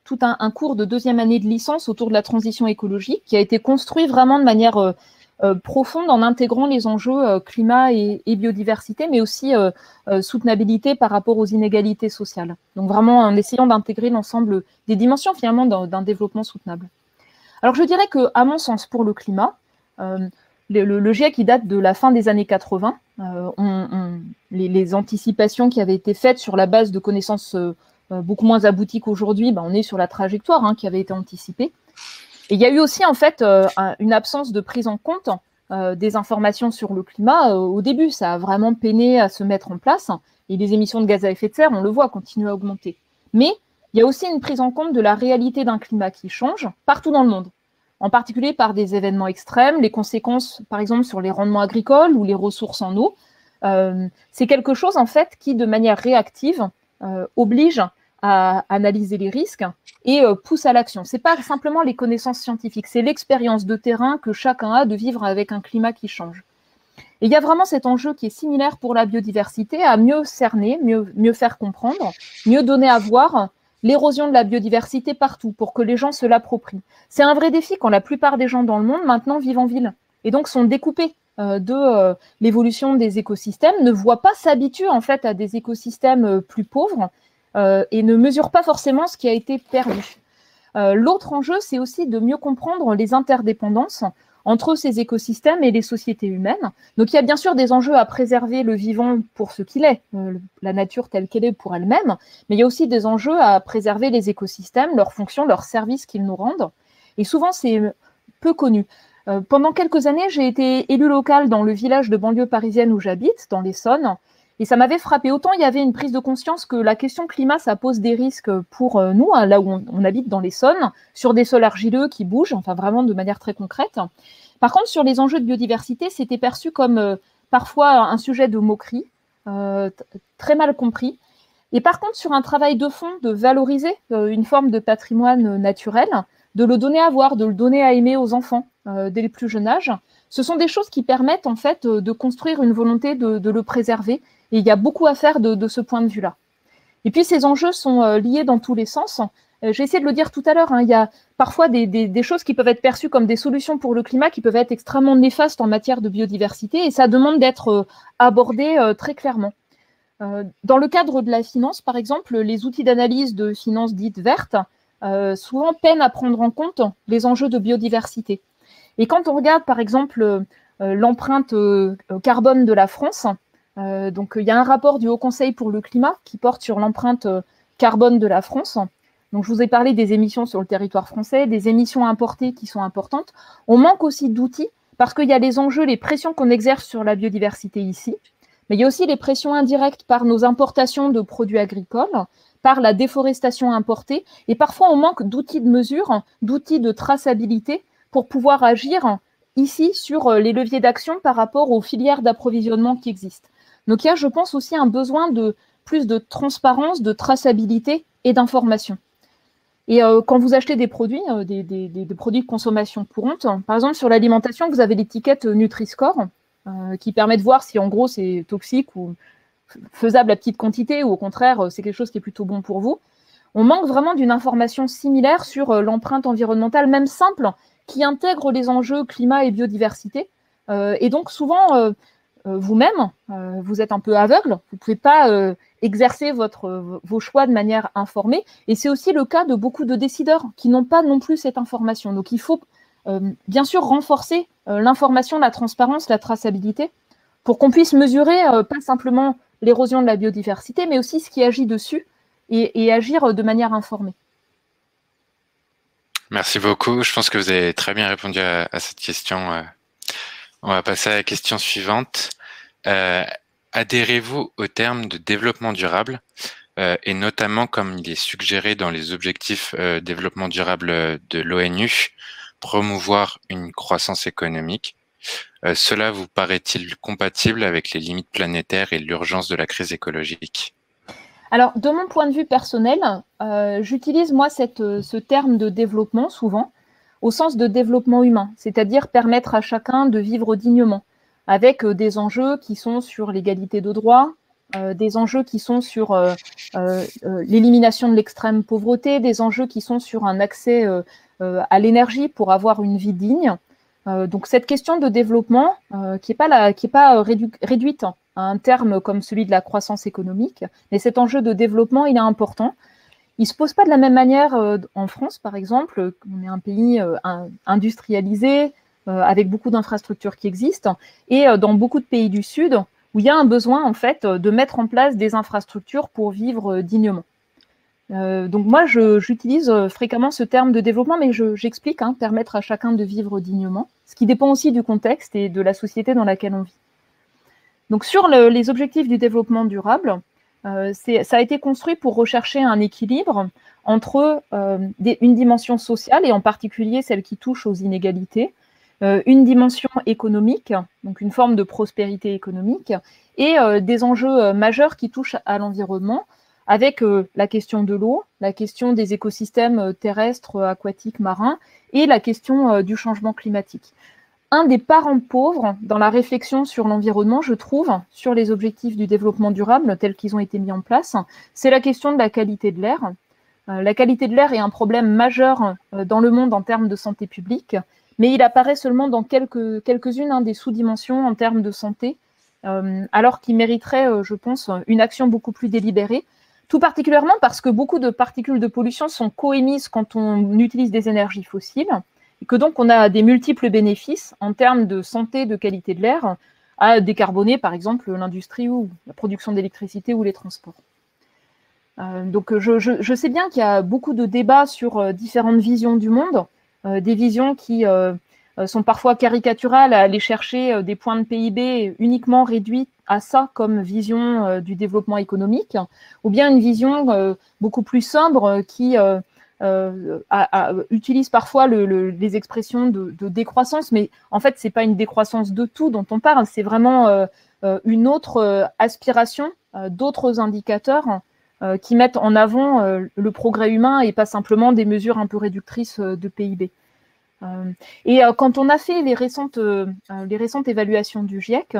tout un cours de 2e année de licence autour de la transition écologique qui a été construit vraiment de manière profonde en intégrant les enjeux climat et biodiversité, mais aussi soutenabilité par rapport aux inégalités sociales. Donc vraiment en essayant d'intégrer l'ensemble des dimensions finalement d'un développement soutenable. Alors je dirais qu'à mon sens, pour le climat, le GIEC qui date de la fin des années 80, les anticipations qui avaient été faites sur la base de connaissances beaucoup moins abouties qu'aujourd'hui, on est sur la trajectoire qui avait été anticipée. Et il y a eu aussi en fait une absence de prise en compte des informations sur le climat. Au début, ça a vraiment peiné à se mettre en place et les émissions de gaz à effet de serre, on le voit, continuent à augmenter. Mais il y a aussi une prise en compte de la réalité d'un climat qui change partout dans le monde, en particulier par des événements extrêmes, les conséquences, par exemple, sur les rendements agricoles ou les ressources en eau. C'est quelque chose, en fait, qui, de manière réactive, oblige à analyser les risques et pousse à l'action. Ce n'est pas simplement les connaissances scientifiques, c'est l'expérience de terrain que chacun a de vivre avec un climat qui change. Et il y a vraiment cet enjeu qui est similaire pour la biodiversité, à mieux cerner, mieux faire comprendre, mieux donner à voir l'érosion de la biodiversité partout pour que les gens se l'approprient. C'est un vrai défi quand la plupart des gens dans le monde maintenant vivent en ville et donc sont découpés de l'évolution des écosystèmes, ne voient pas s'habituer en fait à des écosystèmes plus pauvres et ne mesurent pas forcément ce qui a été perdu. L'autre enjeu, c'est aussi de mieux comprendre les interdépendances entre ces écosystèmes et les sociétés humaines. Donc il y a bien sûr des enjeux à préserver le vivant pour ce qu'il est, la nature telle qu'elle est pour elle-même, mais il y a aussi des enjeux à préserver les écosystèmes, leurs fonctions, leurs services qu'ils nous rendent. Et souvent, c'est peu connu. Pendant quelques années, j'ai été élue locale dans le village de banlieue parisienne où j'habite, dans l'Essonne, et ça m'avait frappé. Autant il y avait une prise de conscience que la question climat, ça pose des risques pour nous, là où on habite dans l'Essonne, sur des sols argileux qui bougent, enfin vraiment de manière très concrète. Par contre, sur les enjeux de biodiversité, c'était perçu comme parfois un sujet de moquerie, très mal compris. Et par contre, sur un travail de fond, de valoriser une forme de patrimoine naturel, de le donner à voir, de le donner à aimer aux enfants dès le plus jeune âge, ce sont des choses qui permettent en fait de construire une volonté de le préserver. Et il y a beaucoup à faire de ce point de vue-là. Et puis ces enjeux sont liés dans tous les sens. J'ai essayé de le dire tout à l'heure, il y a parfois des choses qui peuvent être perçues comme des solutions pour le climat qui peuvent être extrêmement néfastes en matière de biodiversité et ça demande d'être abordé très clairement. Dans le cadre de la finance, par exemple, les outils d'analyse de finance dites vertes souvent peinent à prendre en compte les enjeux de biodiversité. Et quand on regarde, par exemple, l'empreinte carbone de la France, donc il y a un rapport du Haut Conseil pour le climat qui porte sur l'empreinte carbone de la France. Donc je vous ai parlé des émissions sur le territoire français, des émissions importées qui sont importantes. On manque aussi d'outils parce qu'il y a les enjeux, les pressions qu'on exerce sur la biodiversité ici, mais il y a aussi les pressions indirectes par nos importations de produits agricoles, par la déforestation importée, et parfois on manque d'outils de mesure, d'outils de traçabilité pour pouvoir agir ici sur les leviers d'action par rapport aux filières d'approvisionnement qui existent. Donc il y a, je pense, aussi un besoin de plus de transparence, de traçabilité et d'information. Et quand vous achetez des produits, des produits de consommation courante, par exemple sur l'alimentation, vous avez l'étiquette Nutri-Score qui permet de voir si en gros c'est toxique ou faisable à petite quantité ou au contraire c'est quelque chose qui est plutôt bon pour vous. On manque vraiment d'une information similaire sur l'empreinte environnementale, même simple, qui intègre les enjeux climat et biodiversité. Et donc souvent, vous-même, vous êtes un peu aveugle, vous ne pouvez pas exercer vos choix de manière informée. Et c'est aussi le cas de beaucoup de décideurs qui n'ont pas non plus cette information. Donc il faut bien sûr renforcer l'information, la transparence, la traçabilité, pour qu'on puisse mesurer pas simplement l'érosion de la biodiversité, mais aussi ce qui agit dessus et agir de manière informée. Merci beaucoup. Je pense que vous avez très bien répondu à cette question. On va passer à la question suivante. Adhérez-vous au terme de développement durable et notamment comme il est suggéré dans les objectifs développement durable de l'ONU, promouvoir une croissance économique? Cela vous paraît-il compatible avec les limites planétaires et l'urgence de la crise écologique? Alors, de mon point de vue personnel, j'utilise moi ce terme de développement souvent au sens de développement humain, c'est-à-dire permettre à chacun de vivre dignement, avec des enjeux qui sont sur l'égalité de droits, des enjeux qui sont sur l'élimination de l'extrême pauvreté, des enjeux qui sont sur un accès à l'énergie pour avoir une vie digne. Donc cette question de développement, qui n'est pas réduite à un terme comme celui de la croissance économique, mais cet enjeu de développement, il est important. Il ne se pose pas de la même manière en France, par exemple. On est un pays industrialisé, avec beaucoup d'infrastructures qui existent, et dans beaucoup de pays du Sud, où il y a un besoin, en fait, de mettre en place des infrastructures pour vivre dignement. Donc moi, j'utilise fréquemment ce terme de développement, mais j'explique, permettre à chacun de vivre dignement, ce qui dépend aussi du contexte et de la société dans laquelle on vit. Donc sur les objectifs du développement durable, ça a été construit pour rechercher un équilibre entre une dimension sociale, et en particulier celle qui touche aux inégalités, une dimension économique, donc une forme de prospérité économique, et des enjeux majeurs qui touchent à l'environnement, avec la question de l'eau, la question des écosystèmes terrestres, aquatiques, marins, et la question du changement climatique. Un des parents pauvres dans la réflexion sur l'environnement, je trouve, sur les objectifs du développement durable tels qu'ils ont été mis en place, c'est la question de la qualité de l'air. La qualité de l'air est un problème majeur dans le monde en termes de santé publique, mais il apparaît seulement dans quelques-unes des sous-dimensions en termes de santé, alors qu'il mériterait, je pense, une action beaucoup plus délibérée, tout particulièrement parce que beaucoup de particules de pollution sont coémises quand on utilise des énergies fossiles, et que donc on a des multiples bénéfices en termes de santé, de qualité de l'air, à décarboner par exemple l'industrie ou la production d'électricité ou les transports. Donc je sais bien qu'il y a beaucoup de débats sur différentes visions du monde, des visions qui sont parfois caricaturales, à aller chercher des points de PIB uniquement réduits à ça comme vision du développement économique, ou bien une vision beaucoup plus sobre qui utilise parfois les expressions de décroissance, mais en fait, ce n'est pas une décroissance de tout dont on parle, c'est vraiment une autre aspiration, d'autres indicateurs qui mettent en avant le progrès humain et pas simplement des mesures un peu réductrices de PIB. Et quand on a fait les récentes évaluations du GIEC,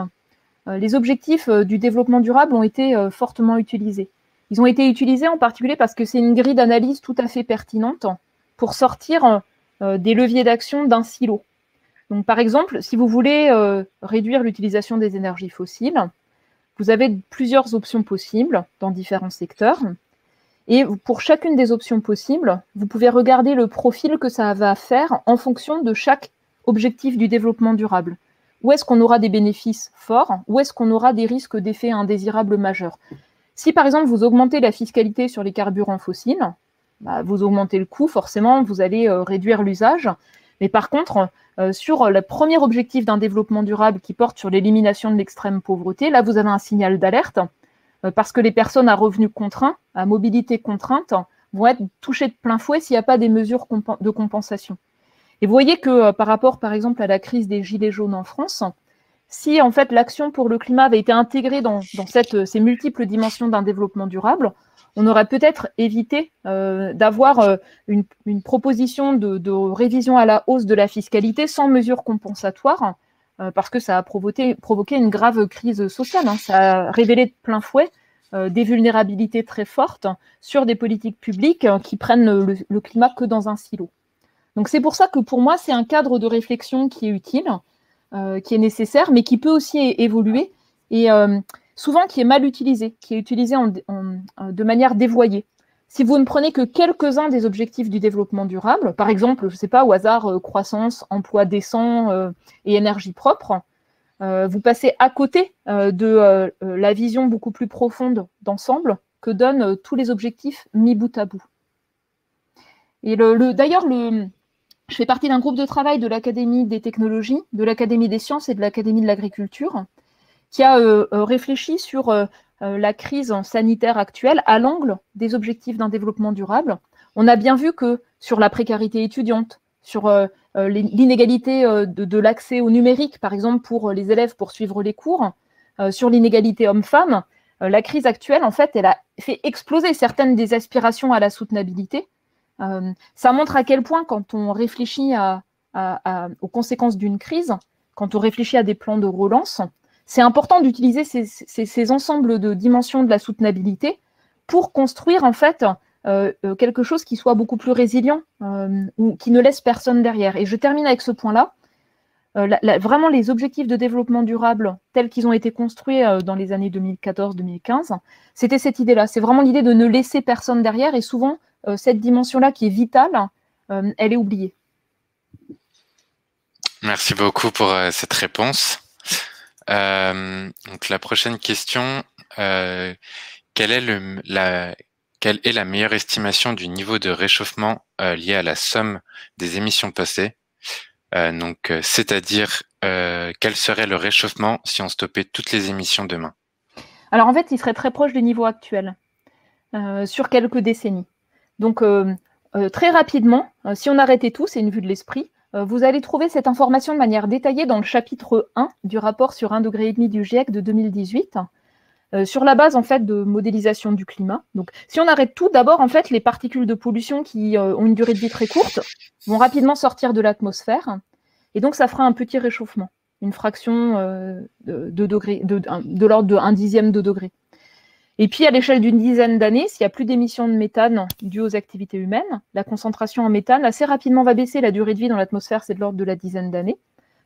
les objectifs du développement durable ont été fortement utilisés. Ils ont été utilisés en particulier parce que c'est une grille d'analyse tout à fait pertinente pour sortir des leviers d'action d'un silo. Donc, par exemple, si vous voulez réduire l'utilisation des énergies fossiles, vous avez plusieurs options possibles dans différents secteurs. Et pour chacune des options possibles, vous pouvez regarder le profil que ça va faire en fonction de chaque objectif du développement durable. Où est-ce qu'on aura des bénéfices forts? Où est-ce qu'on aura des risques d'effets indésirables majeurs? Si, par exemple, vous augmentez la fiscalité sur les carburants fossiles, vous augmentez le coût, forcément, vous allez réduire l'usage. Mais par contre, sur le premier objectif d'un développement durable qui porte sur l'élimination de l'extrême pauvreté, là, vous avez un signal d'alerte, parce que les personnes à revenus contraints, à mobilité contrainte, vont être touchées de plein fouet s'il n'y a pas des mesures de compensation. Et vous voyez que par rapport, par exemple, à la crise des Gilets jaunes en France, si en fait l'action pour le climat avait été intégrée dans ces multiples dimensions d'un développement durable, on aurait peut-être évité d'avoir une proposition de révision à la hausse de la fiscalité sans mesure compensatoire, parce que ça a provoqué une grave crise sociale. Ça a révélé de plein fouet des vulnérabilités très fortes sur des politiques publiques qui prennent le climat que dans un silo. Donc c'est pour ça que pour moi, c'est un cadre de réflexion qui est utile, qui est nécessaire, mais qui peut aussi évoluer, et souvent qui est mal utilisé, qui est utilisé de manière dévoyée. Si vous ne prenez que quelques-uns des objectifs du développement durable, par exemple, je ne sais pas, au hasard, croissance, emploi décent et énergie propre, vous passez à côté de la vision beaucoup plus profonde d'ensemble que donnent tous les objectifs mis bout à bout. Et d'ailleurs, je fais partie d'un groupe de travail de l'Académie des technologies, de l'Académie des sciences et de l'Académie de l'agriculture, qui a réfléchi sur la crise sanitaire actuelle à l'angle des objectifs d'un développement durable. On a bien vu que sur la précarité étudiante, sur l'inégalité de l'accès au numérique, par exemple pour les élèves pour suivre les cours, sur l'inégalité homme-femme, La crise actuelle, en fait, elle a fait exploser certaines des aspirations à la soutenabilité. Ça montre à quel point, quand on réfléchit aux conséquences d'une crise, quand on réfléchit à des plans de relance, c'est important d'utiliser ces ensembles de dimensions de la soutenabilité pour construire, en fait, quelque chose qui soit beaucoup plus résilient ou qui ne laisse personne derrière. Et je termine avec ce point-là. Vraiment, les objectifs de développement durable tels qu'ils ont été construits dans les années 2014-2015, c'était cette idée-là. C'est vraiment l'idée de ne laisser personne derrière. Et souvent, cette dimension-là qui est vitale, elle est oubliée. Merci beaucoup pour cette réponse. Donc la prochaine question, quelle est la meilleure estimation du niveau de réchauffement lié à la somme des émissions passées? C'est-à-dire quel serait le réchauffement si on stoppait toutes les émissions demain? Alors en fait, il serait très proche du niveau actuel, sur quelques décennies. Donc très rapidement, si on arrêtait tout, c'est une vue de l'esprit, vous allez trouver cette information de manière détaillée dans le chapitre 1 du rapport sur 1,5 degré du GIEC de 2018, sur la base en fait de modélisation du climat. Donc, si on arrête tout, d'abord en fait, les particules de pollution qui ont une durée de vie très courte vont rapidement sortir de l'atmosphère, et donc ça fera un petit réchauffement, une fraction de l'ordre de 1/10 de degré. Et puis, à l'échelle d'une dizaine d'années, s'il n'y a plus d'émissions de méthane dues aux activités humaines, la concentration en méthane assez rapidement va baisser. La durée de vie dans l'atmosphère, c'est de l'ordre de la dizaine d'années.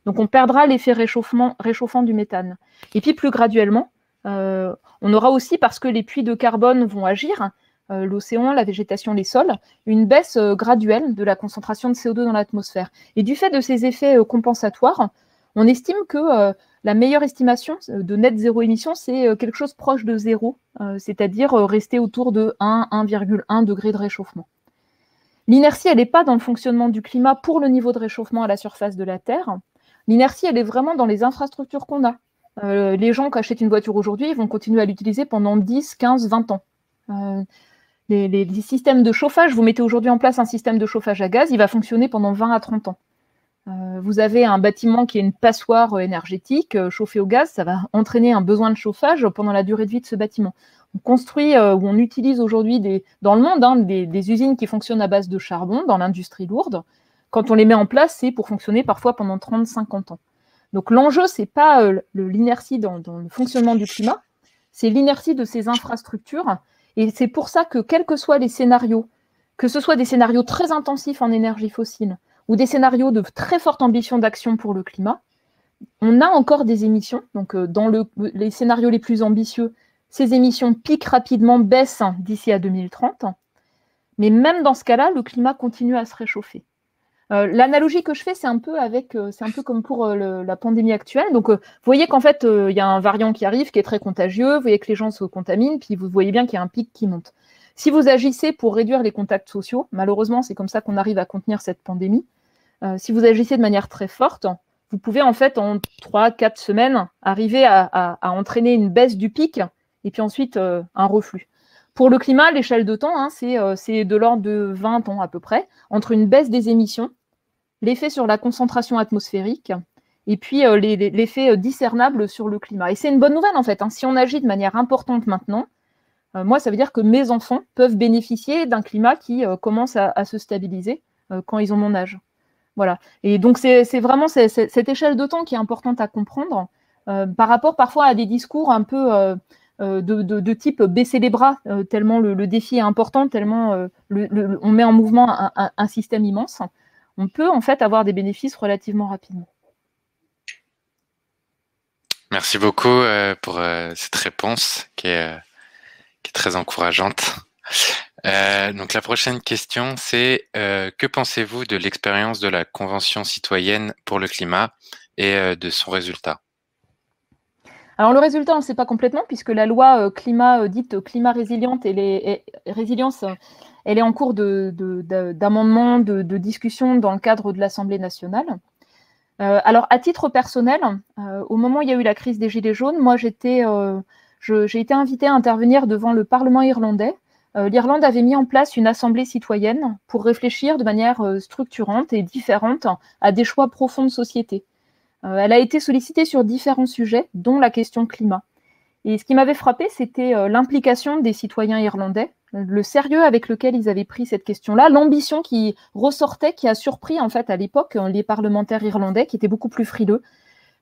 Donc, on perdra l'effet réchauffant du méthane. Et puis, plus graduellement, on aura aussi, parce que les puits de carbone vont agir, l'océan, la végétation, les sols, une baisse graduelle de la concentration de CO2 dans l'atmosphère. Et du fait de ces effets compensatoires, on estime que la meilleure estimation de net zéro émission, c'est quelque chose proche de zéro, c'est-à-dire rester autour de 1,1 degré de réchauffement. L'inertie, elle n'est pas dans le fonctionnement du climat pour le niveau de réchauffement à la surface de la Terre. L'inertie, elle est vraiment dans les infrastructures qu'on a. Les gens qui achètent une voiture aujourd'hui, ils vont continuer à l'utiliser pendant 10, 15, 20 ans. Les systèmes de chauffage, vous mettez aujourd'hui en place un système de chauffage à gaz, il va fonctionner pendant 20 à 30 ans. Vous avez un bâtiment qui est une passoire énergétique chauffée au gaz, ça va entraîner un besoin de chauffage pendant la durée de vie de ce bâtiment. On construit ou on utilise aujourd'hui dans le monde des usines qui fonctionnent à base de charbon dans l'industrie lourde. Quand on les met en place, c'est pour fonctionner parfois pendant 30-50 ans. Donc l'enjeu, ce n'est pas l'inertie dans le fonctionnement du climat, c'est l'inertie de ces infrastructures. Et c'est pour ça que quels que soient les scénarios, que ce soit des scénarios très intensifs en énergie fossile, ou des scénarios de très forte ambition d'action pour le climat, on a encore des émissions. Donc, dans les scénarios les plus ambitieux, ces émissions piquent rapidement, baissent d'ici à 2030. Mais même dans ce cas-là, le climat continue à se réchauffer. L'analogie que je fais, c'est un peu comme pour la pandémie actuelle. Donc, vous voyez qu'en fait, il y a un variant qui arrive, qui est très contagieux. Vous voyez que les gens se contaminent, puis vous voyez bien qu'il y a un pic qui monte. Si vous agissez pour réduire les contacts sociaux, malheureusement, c'est comme ça qu'on arrive à contenir cette pandémie. Si vous agissez de manière très forte, vous pouvez en fait en 3-4 semaines arriver à entraîner une baisse du pic et puis ensuite un reflux. Pour le climat, l'échelle de temps, c'est de l'ordre de 20 ans à peu près, entre une baisse des émissions, l'effet sur la concentration atmosphérique et puis l'effet discernable sur le climat. Et c'est une bonne nouvelle en fait. Si on agit de manière importante maintenant, moi ça veut dire que mes enfants peuvent bénéficier d'un climat qui commence à se stabiliser quand ils ont mon âge. Voilà. Et donc, c'est vraiment cette échelle de temps qui est importante à comprendre par rapport parfois à des discours un peu de type baisser les bras, tellement le défi est important, tellement on met en mouvement un système immense. On peut en fait avoir des bénéfices relativement rapidement. Merci beaucoup pour cette réponse qui est très encourageante. Donc la prochaine question, c'est que pensez-vous de l'expérience de la Convention citoyenne pour le climat et de son résultat? Alors le résultat, on ne sait pas complètement, puisque la loi climat dite climat résiliente, résilience, elle est en cours d'amendement, de discussion dans le cadre de l'Assemblée nationale. Alors à titre personnel, au moment où il y a eu la crise des Gilets jaunes, moi j'ai été invitée à intervenir devant le Parlement irlandais. L'Irlande avait mis en place une assemblée citoyenne pour réfléchir de manière structurante et différente à des choix profonds de société. Elle a été sollicitée sur différents sujets, dont la question climat. Et ce qui m'avait frappé, c'était l'implication des citoyens irlandais, le sérieux avec lequel ils avaient pris cette question-là, l'ambition qui ressortait, qui a surpris en fait à l'époque les parlementaires irlandais qui étaient beaucoup plus frileux.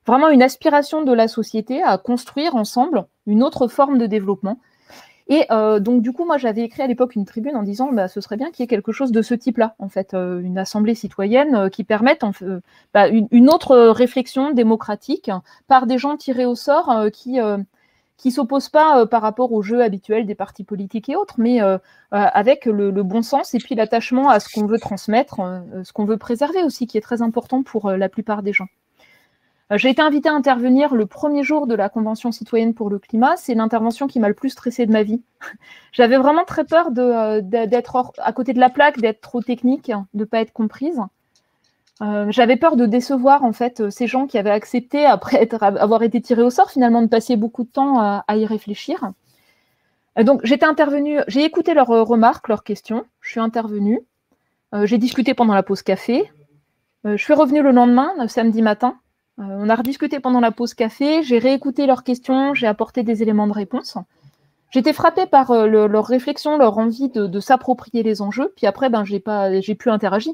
Vraiment une aspiration de la société à construire ensemble une autre forme de développement. Et donc du coup, moi j'avais écrit à l'époque une tribune en disant ce serait bien qu'il y ait quelque chose de ce type-là, en fait, une assemblée citoyenne qui permette une autre réflexion démocratique par des gens tirés au sort qui s'opposent pas par rapport au jeu habituel des partis politiques et autres, mais avec le bon sens et puis l'attachement à ce qu'on veut transmettre, ce qu'on veut préserver aussi, qui est très important pour la plupart des gens. J'ai été invitée à intervenir le premier jour de la Convention citoyenne pour le climat. C'est l'intervention qui m'a le plus stressée de ma vie. J'avais vraiment très peur d'être à côté de la plaque, d'être trop technique, de ne pas être comprise. J'avais peur de décevoir en fait ces gens qui avaient accepté, après avoir été tirés au sort, finalement de passer beaucoup de temps à y réfléchir. Donc j'ai écouté leurs remarques, leurs questions, je suis intervenue, j'ai discuté pendant la pause café, je suis revenue le lendemain, samedi matin, on a rediscuté pendant la pause café, j'ai réécouté leurs questions, j'ai apporté des éléments de réponse. J'étais frappée par leur réflexion, leur envie de s'approprier les enjeux, puis après j'ai pu interagir.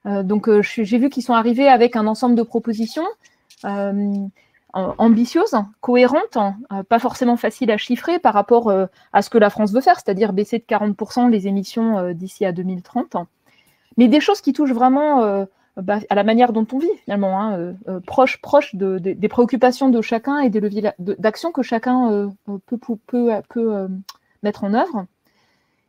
Donc j'ai vu qu'ils sont arrivés avec un ensemble de propositions ambitieuses, cohérentes, pas forcément faciles à chiffrer par rapport à ce que la France veut faire, c'est-à-dire baisser de 40% les émissions d'ici à 2030, mais des choses qui touchent vraiment à la manière dont on vit finalement, proche des préoccupations de chacun et des leviers d'action que chacun peut mettre en œuvre.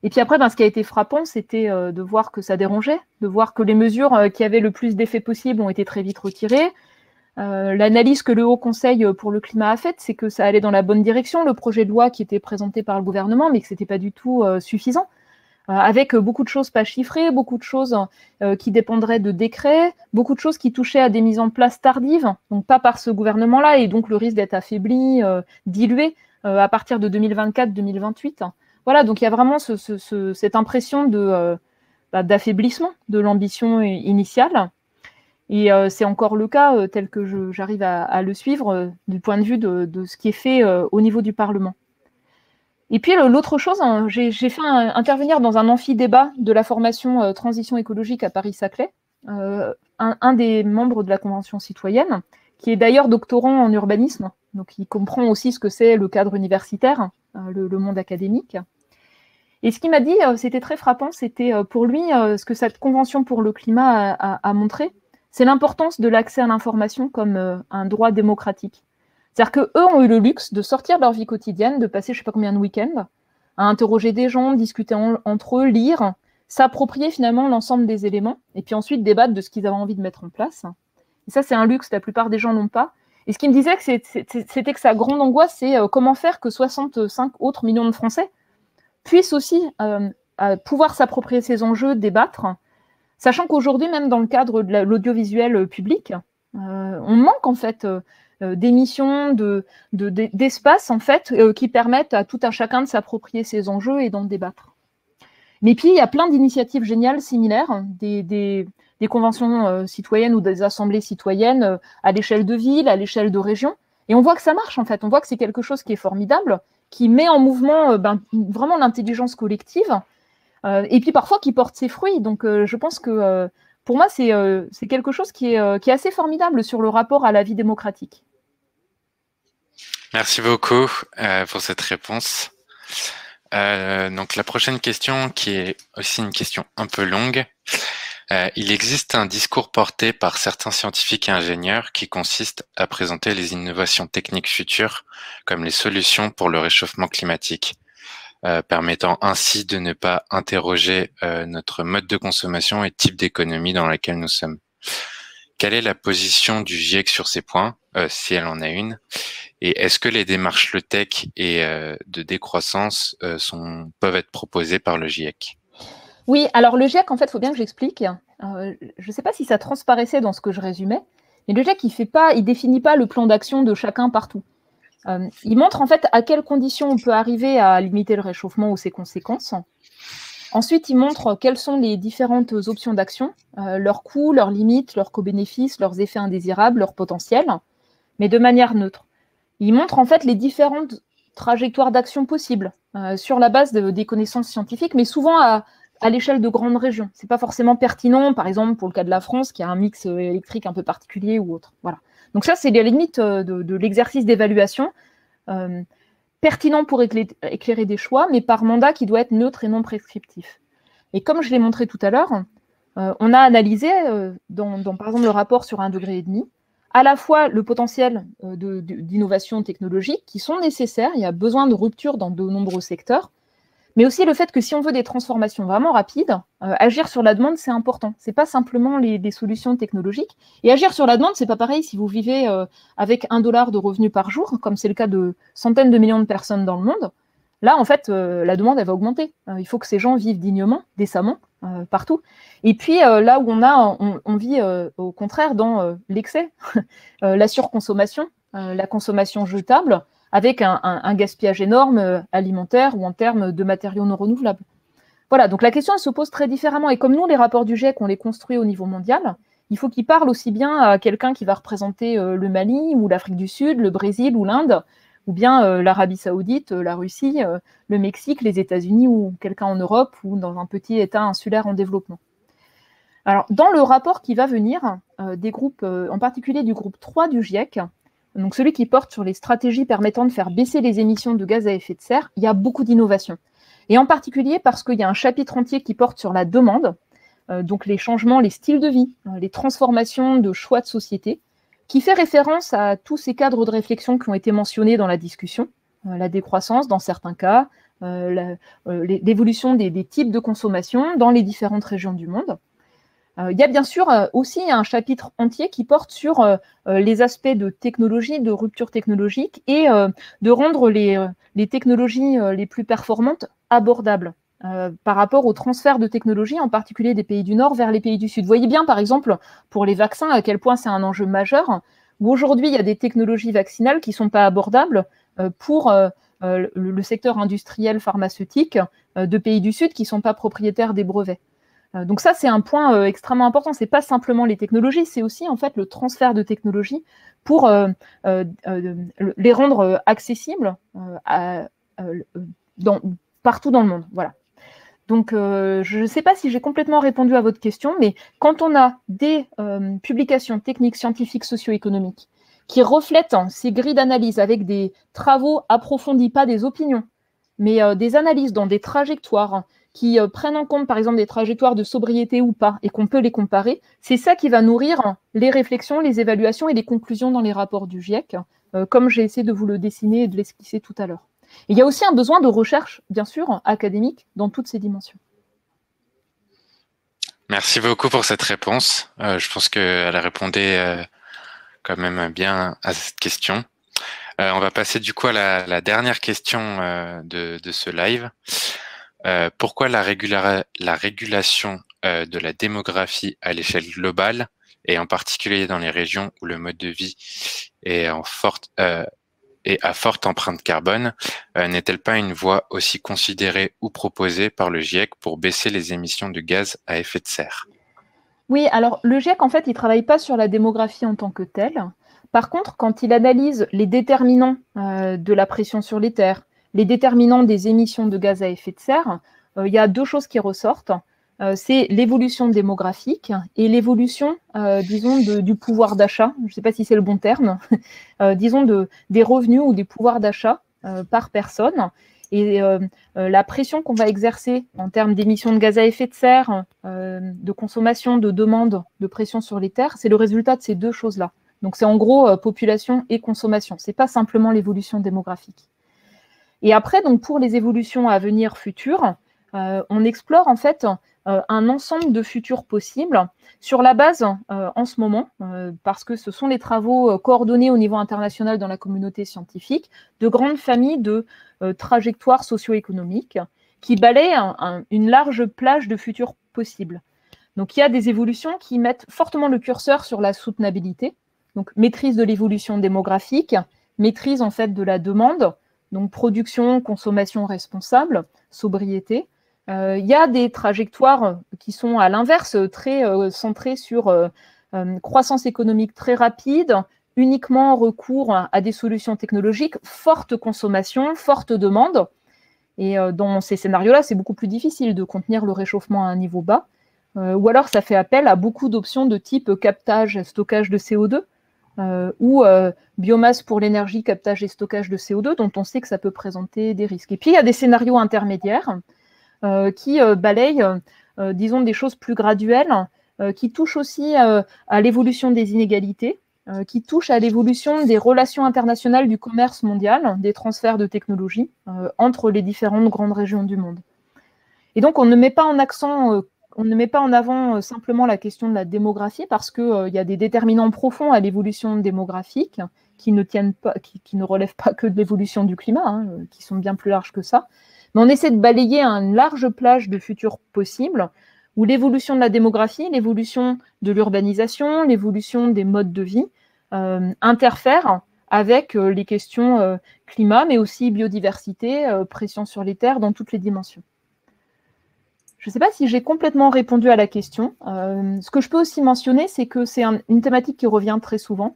Et puis après, ce qui a été frappant, c'était de voir que ça dérangeait, de voir que les mesures qui avaient le plus d'effets possible ont été très vite retirées. L'analyse que le Haut Conseil pour le climat a faite, c'est que ça allait dans la bonne direction, le projet de loi qui était présenté par le gouvernement, mais que ce n'était pas du tout suffisant, avec beaucoup de choses pas chiffrées, beaucoup de choses qui dépendraient de décrets, beaucoup de choses qui touchaient à des mises en place tardives, donc pas par ce gouvernement-là, et donc le risque d'être affaibli, dilué à partir de 2024-2028. Voilà, donc il y a vraiment cette impression d'affaiblissement de l'ambition initiale. Et c'est encore le cas tel que j'arrive à le suivre du point de vue de ce qui est fait au niveau du Parlement. Et puis l'autre chose, j'ai fait intervenir dans un amphi-débat de la formation Transition écologique à Paris-Saclay, un des membres de la Convention citoyenne, qui est d'ailleurs doctorant en urbanisme, donc il comprend aussi ce que c'est le cadre universitaire, le monde académique. Et ce qu'il m'a dit, c'était très frappant, c'était pour lui ce que cette Convention pour le climat a montré, c'est l'importance de l'accès à l'information comme un droit démocratique. C'est-à-dire qu'eux ont eu le luxe de sortir de leur vie quotidienne, de passer je ne sais pas combien de week-ends, à interroger des gens, discuter entre eux, lire, s'approprier finalement l'ensemble des éléments, et puis ensuite débattre de ce qu'ils avaient envie de mettre en place. Et ça, c'est un luxe, la plupart des gens n'ont pas. Et ce qu'il me disait, c'était que sa grande angoisse, c'est comment faire que 65 autres millions de Français puissent aussi pouvoir s'approprier ces enjeux, débattre, sachant qu'aujourd'hui, même dans le cadre de l'audiovisuel public, on manque en fait d'émissions, d'espaces en fait, qui permettent à tout un chacun de s'approprier ces enjeux et d'en débattre. Mais puis, il y a plein d'initiatives géniales similaires, des conventions citoyennes ou des assemblées citoyennes à l'échelle de ville, à l'échelle de région. Et on voit que ça marche en fait, on voit que c'est quelque chose qui est formidable, qui met en mouvement vraiment l'intelligence collective, et puis parfois qui porte ses fruits. Donc je pense que pour moi, c'est quelque chose qui est assez formidable sur le rapport à la vie démocratique. Merci beaucoup pour cette réponse. Donc la prochaine question, qui est aussi une question un peu longue. Il existe un discours porté par certains scientifiques et ingénieurs qui consiste à présenter les innovations techniques futures comme les solutions pour le réchauffement climatique, permettant ainsi de ne pas interroger notre mode de consommation et type d'économie dans laquelle nous sommes. Quelle est la position du GIEC sur ces points, si elle en a une, et est-ce que les démarches low-tech et de décroissance peuvent être proposées par le GIEC ? Oui, alors le GIEC, en fait, il faut bien que j'explique. Je ne sais pas si ça transparaissait dans ce que je résumais, mais le GIEC, il définit pas le plan d'action de chacun partout. Il montre en fait à quelles conditions on peut arriver à limiter le réchauffement ou ses conséquences. Ensuite, il montre quelles sont les différentes options d'action, leurs coûts, leurs limites, leurs co-bénéfices, leurs effets indésirables, leurs potentiels, mais de manière neutre. Il montre en fait les différentes trajectoires d'action possibles sur la base des connaissances scientifiques, mais souvent à l'échelle de grandes régions. Ce n'est pas forcément pertinent, par exemple, pour le cas de la France, qui a un mix électrique un peu particulier ou autre. Voilà. Donc ça, c'est les limites de l'exercice d'évaluation, pertinent pour éclairer des choix, mais par mandat qui doit être neutre et non prescriptif. Et comme je l'ai montré tout à l'heure, on a analysé, par exemple, le rapport sur 1,5 degré, à la fois le potentiel d'innovation technologique qui sont nécessaires, il y a besoin de rupture dans de nombreux secteurs, mais aussi le fait que si on veut des transformations vraiment rapides, agir sur la demande, c'est important. Ce n'est pas simplement les solutions technologiques. Et agir sur la demande, ce n'est pas pareil si vous vivez avec $1 de revenus par jour, comme c'est le cas de centaines de millions de personnes dans le monde. Là, en fait, la demande, elle va augmenter. Il faut que ces gens vivent dignement, décemment, partout. Et puis, là où on vit au contraire dans l'excès, la surconsommation, la consommation jetable, avec un gaspillage énorme alimentaire ou en termes de matériaux non renouvelables. Voilà, donc la question, elle se pose très différemment. Et comme nous, les rapports du GIEC, on les construit au niveau mondial, il faut qu'ils parlent aussi bien à quelqu'un qui va représenter le Mali ou l'Afrique du Sud, le Brésil ou l'Inde, ou bien l'Arabie Saoudite, la Russie, le Mexique, les États-Unis ou quelqu'un en Europe ou dans un petit État insulaire en développement. Alors, dans le rapport qui va venir, des groupes, en particulier du groupe 3 du GIEC, donc celui qui porte sur les stratégies permettant de faire baisser les émissions de gaz à effet de serre, il y a beaucoup d'innovations. Et en particulier parce qu'il y a un chapitre entier qui porte sur la demande, donc les changements, les styles de vie, les transformations de choix de société, qui fait référence à tous ces cadres de réflexion qui ont été mentionnés dans la discussion, la décroissance dans certains cas, l'évolution des types de consommation dans les différentes régions du monde. Il y a bien sûr aussi un chapitre entier qui porte sur les aspects de technologie, de rupture technologique et de rendre les technologies les plus performantes abordables par rapport au transfert de technologies, en particulier des pays du Nord vers les pays du Sud. Vous voyez bien, par exemple, pour les vaccins, à quel point c'est un enjeu majeur, où aujourd'hui, il y a des technologies vaccinales qui ne sont pas abordables pour le secteur industriel pharmaceutique de pays du Sud qui ne sont pas propriétaires des brevets. Donc ça, c'est un point extrêmement important. Ce n'est pas simplement les technologies, c'est aussi en fait le transfert de technologies pour les rendre accessibles partout dans le monde. Voilà. Donc, je ne sais pas si j'ai complètement répondu à votre question, mais quand on a des publications techniques, scientifiques, socio-économiques qui reflètent ces grilles d'analyse avec des travaux approfondis, pas des opinions, mais des analyses dans des trajectoires qui prennent en compte, par exemple, des trajectoires de sobriété ou pas, et qu'on peut les comparer, c'est ça qui va nourrir les réflexions, les évaluations et les conclusions dans les rapports du GIEC, comme j'ai essayé de vous le dessiner et de l'esquisser tout à l'heure. Il y a aussi un besoin de recherche, bien sûr, académique, dans toutes ces dimensions. Merci beaucoup pour cette réponse. Je pense qu'elle répondait quand même bien à cette question. On va passer du coup à la dernière question de ce live. Pourquoi la régulation de la démographie à l'échelle globale, et en particulier dans les régions où le mode de vie est à forte empreinte carbone, n'est-elle pas une voie aussi considérée ou proposée par le GIEC pour baisser les émissions de gaz à effet de serre? Oui, alors le GIEC, en fait, il ne travaille pas sur la démographie en tant que telle. Par contre, quand il analyse les déterminants de la pression sur les terres, les déterminants des émissions de gaz à effet de serre, il y a deux choses qui ressortent. C'est l'évolution démographique et l'évolution, disons, du pouvoir d'achat. Je ne sais pas si c'est le bon terme, disons, des revenus ou des pouvoirs d'achat par personne. Et la pression qu'on va exercer en termes d'émissions de gaz à effet de serre, de consommation, de demande, de pression sur les terres, c'est le résultat de ces deux choses-là. Donc c'est en gros population et consommation. Ce n'est pas simplement l'évolution démographique. Et après, donc pour les évolutions à venir futures, on explore en fait un ensemble de futurs possibles sur la base, en ce moment, parce que ce sont les travaux coordonnés au niveau international dans la communauté scientifique, de grandes familles de trajectoires socio-économiques qui balayent une large plage de futurs possibles. Donc il y a des évolutions qui mettent fortement le curseur sur la soutenabilité, donc maîtrise de l'évolution démographique, maîtrise en fait de la demande, donc production, consommation responsable, sobriété. Il y a des trajectoires qui sont à l'inverse, très centrées sur croissance économique très rapide, uniquement recours à des solutions technologiques, forte consommation, forte demande. Et dans ces scénarios-là, c'est beaucoup plus difficile de contenir le réchauffement à un niveau bas. Ou alors, ça fait appel à beaucoup d'options de type captage et stockage de CO2, ou biomasse pour l'énergie, captage et stockage de CO2, dont on sait que ça peut présenter des risques. Et puis, il y a des scénarios intermédiaires qui balayent, disons, des choses plus graduelles, qui touchent aussi à l'évolution des inégalités, qui touchent à l'évolution des relations internationales du commerce mondial, des transferts de technologies entre les différentes grandes régions du monde. Et donc, on ne met pas en avant simplement la question de la démographie parce qu'il y a des déterminants profonds à l'évolution démographique qui ne relèvent pas que de l'évolution du climat, qui sont bien plus larges que ça. Mais on essaie de balayer une large plage de futurs possibles où l'évolution de la démographie, l'évolution de l'urbanisation, l'évolution des modes de vie interfèrent avec les questions climat, mais aussi biodiversité, pression sur les terres dans toutes les dimensions. Je ne sais pas si j'ai complètement répondu à la question. Ce que je peux aussi mentionner, c'est que c'est une thématique qui revient très souvent,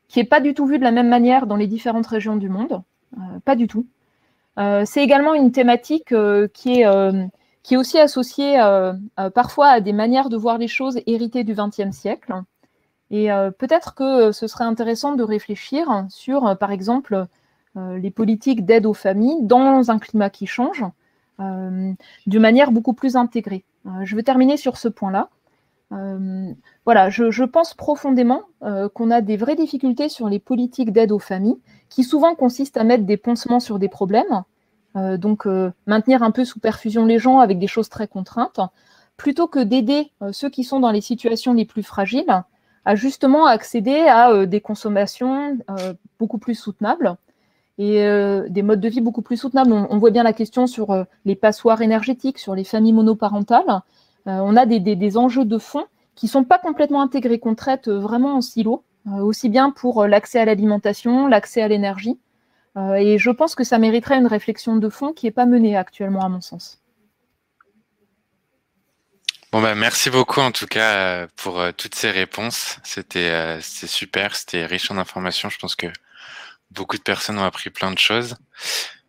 qui n'est pas du tout vue de la même manière dans les différentes régions du monde. Pas du tout. C'est également une thématique qui est aussi associée parfois à des manières de voir les choses héritées du XXe siècle. Et peut-être que ce serait intéressant de réfléchir sur, par exemple, les politiques d'aide aux familles dans un climat qui change, d'une manière beaucoup plus intégrée. Je vais terminer sur ce point-là. Voilà, je pense profondément qu'on a des vraies difficultés sur les politiques d'aide aux familles, qui souvent consistent à mettre des pansements sur des problèmes, donc maintenir un peu sous perfusion les gens avec des choses très contraintes, plutôt que d'aider ceux qui sont dans les situations les plus fragiles à justement accéder à des consommations beaucoup plus soutenables et des modes de vie beaucoup plus soutenables. On voit bien la question sur les passoires énergétiques, sur les familles monoparentales. On a des enjeux de fond qui ne sont pas complètement intégrés, qu'on traite vraiment en silo, aussi bien pour l'accès à l'alimentation, l'accès à l'énergie. Et je pense que ça mériterait une réflexion de fond qui n'est pas menée actuellement, à mon sens. Bon, merci beaucoup en tout cas pour toutes ces réponses. C'était super, c'était riche en informations. Je pense que beaucoup de personnes ont appris plein de choses.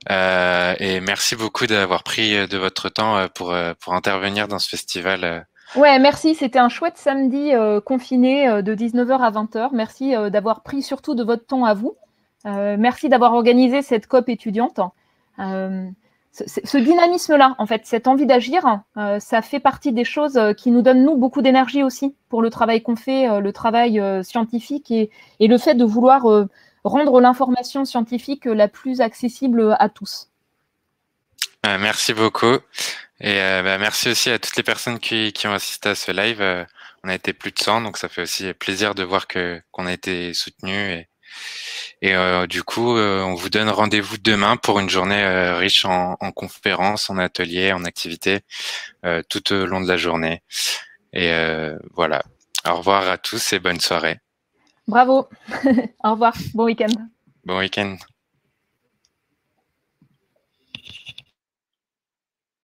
Et merci beaucoup d'avoir pris de votre temps pour intervenir dans ce festival. Ouais, merci. C'était un chouette samedi confiné de 19h à 20h. Merci d'avoir pris surtout de votre temps à vous. Merci d'avoir organisé cette COP étudiante. Ce dynamisme-là, en fait, cette envie d'agir, ça fait partie des choses qui nous donnent, nous, beaucoup d'énergie aussi pour le travail qu'on fait, le travail scientifique et le fait de vouloir rendre l'information scientifique la plus accessible à tous. Merci beaucoup. Et merci aussi à toutes les personnes qui ont assisté à ce live. On a été plus de 100, donc ça fait aussi plaisir de voir qu'on a été soutenus. Et du coup, on vous donne rendez-vous demain pour une journée riche en conférences, en ateliers, en activités, tout au long de la journée. Et voilà. Au revoir à tous et bonne soirée. Bravo. Au revoir. Bon week-end. Bon week-end.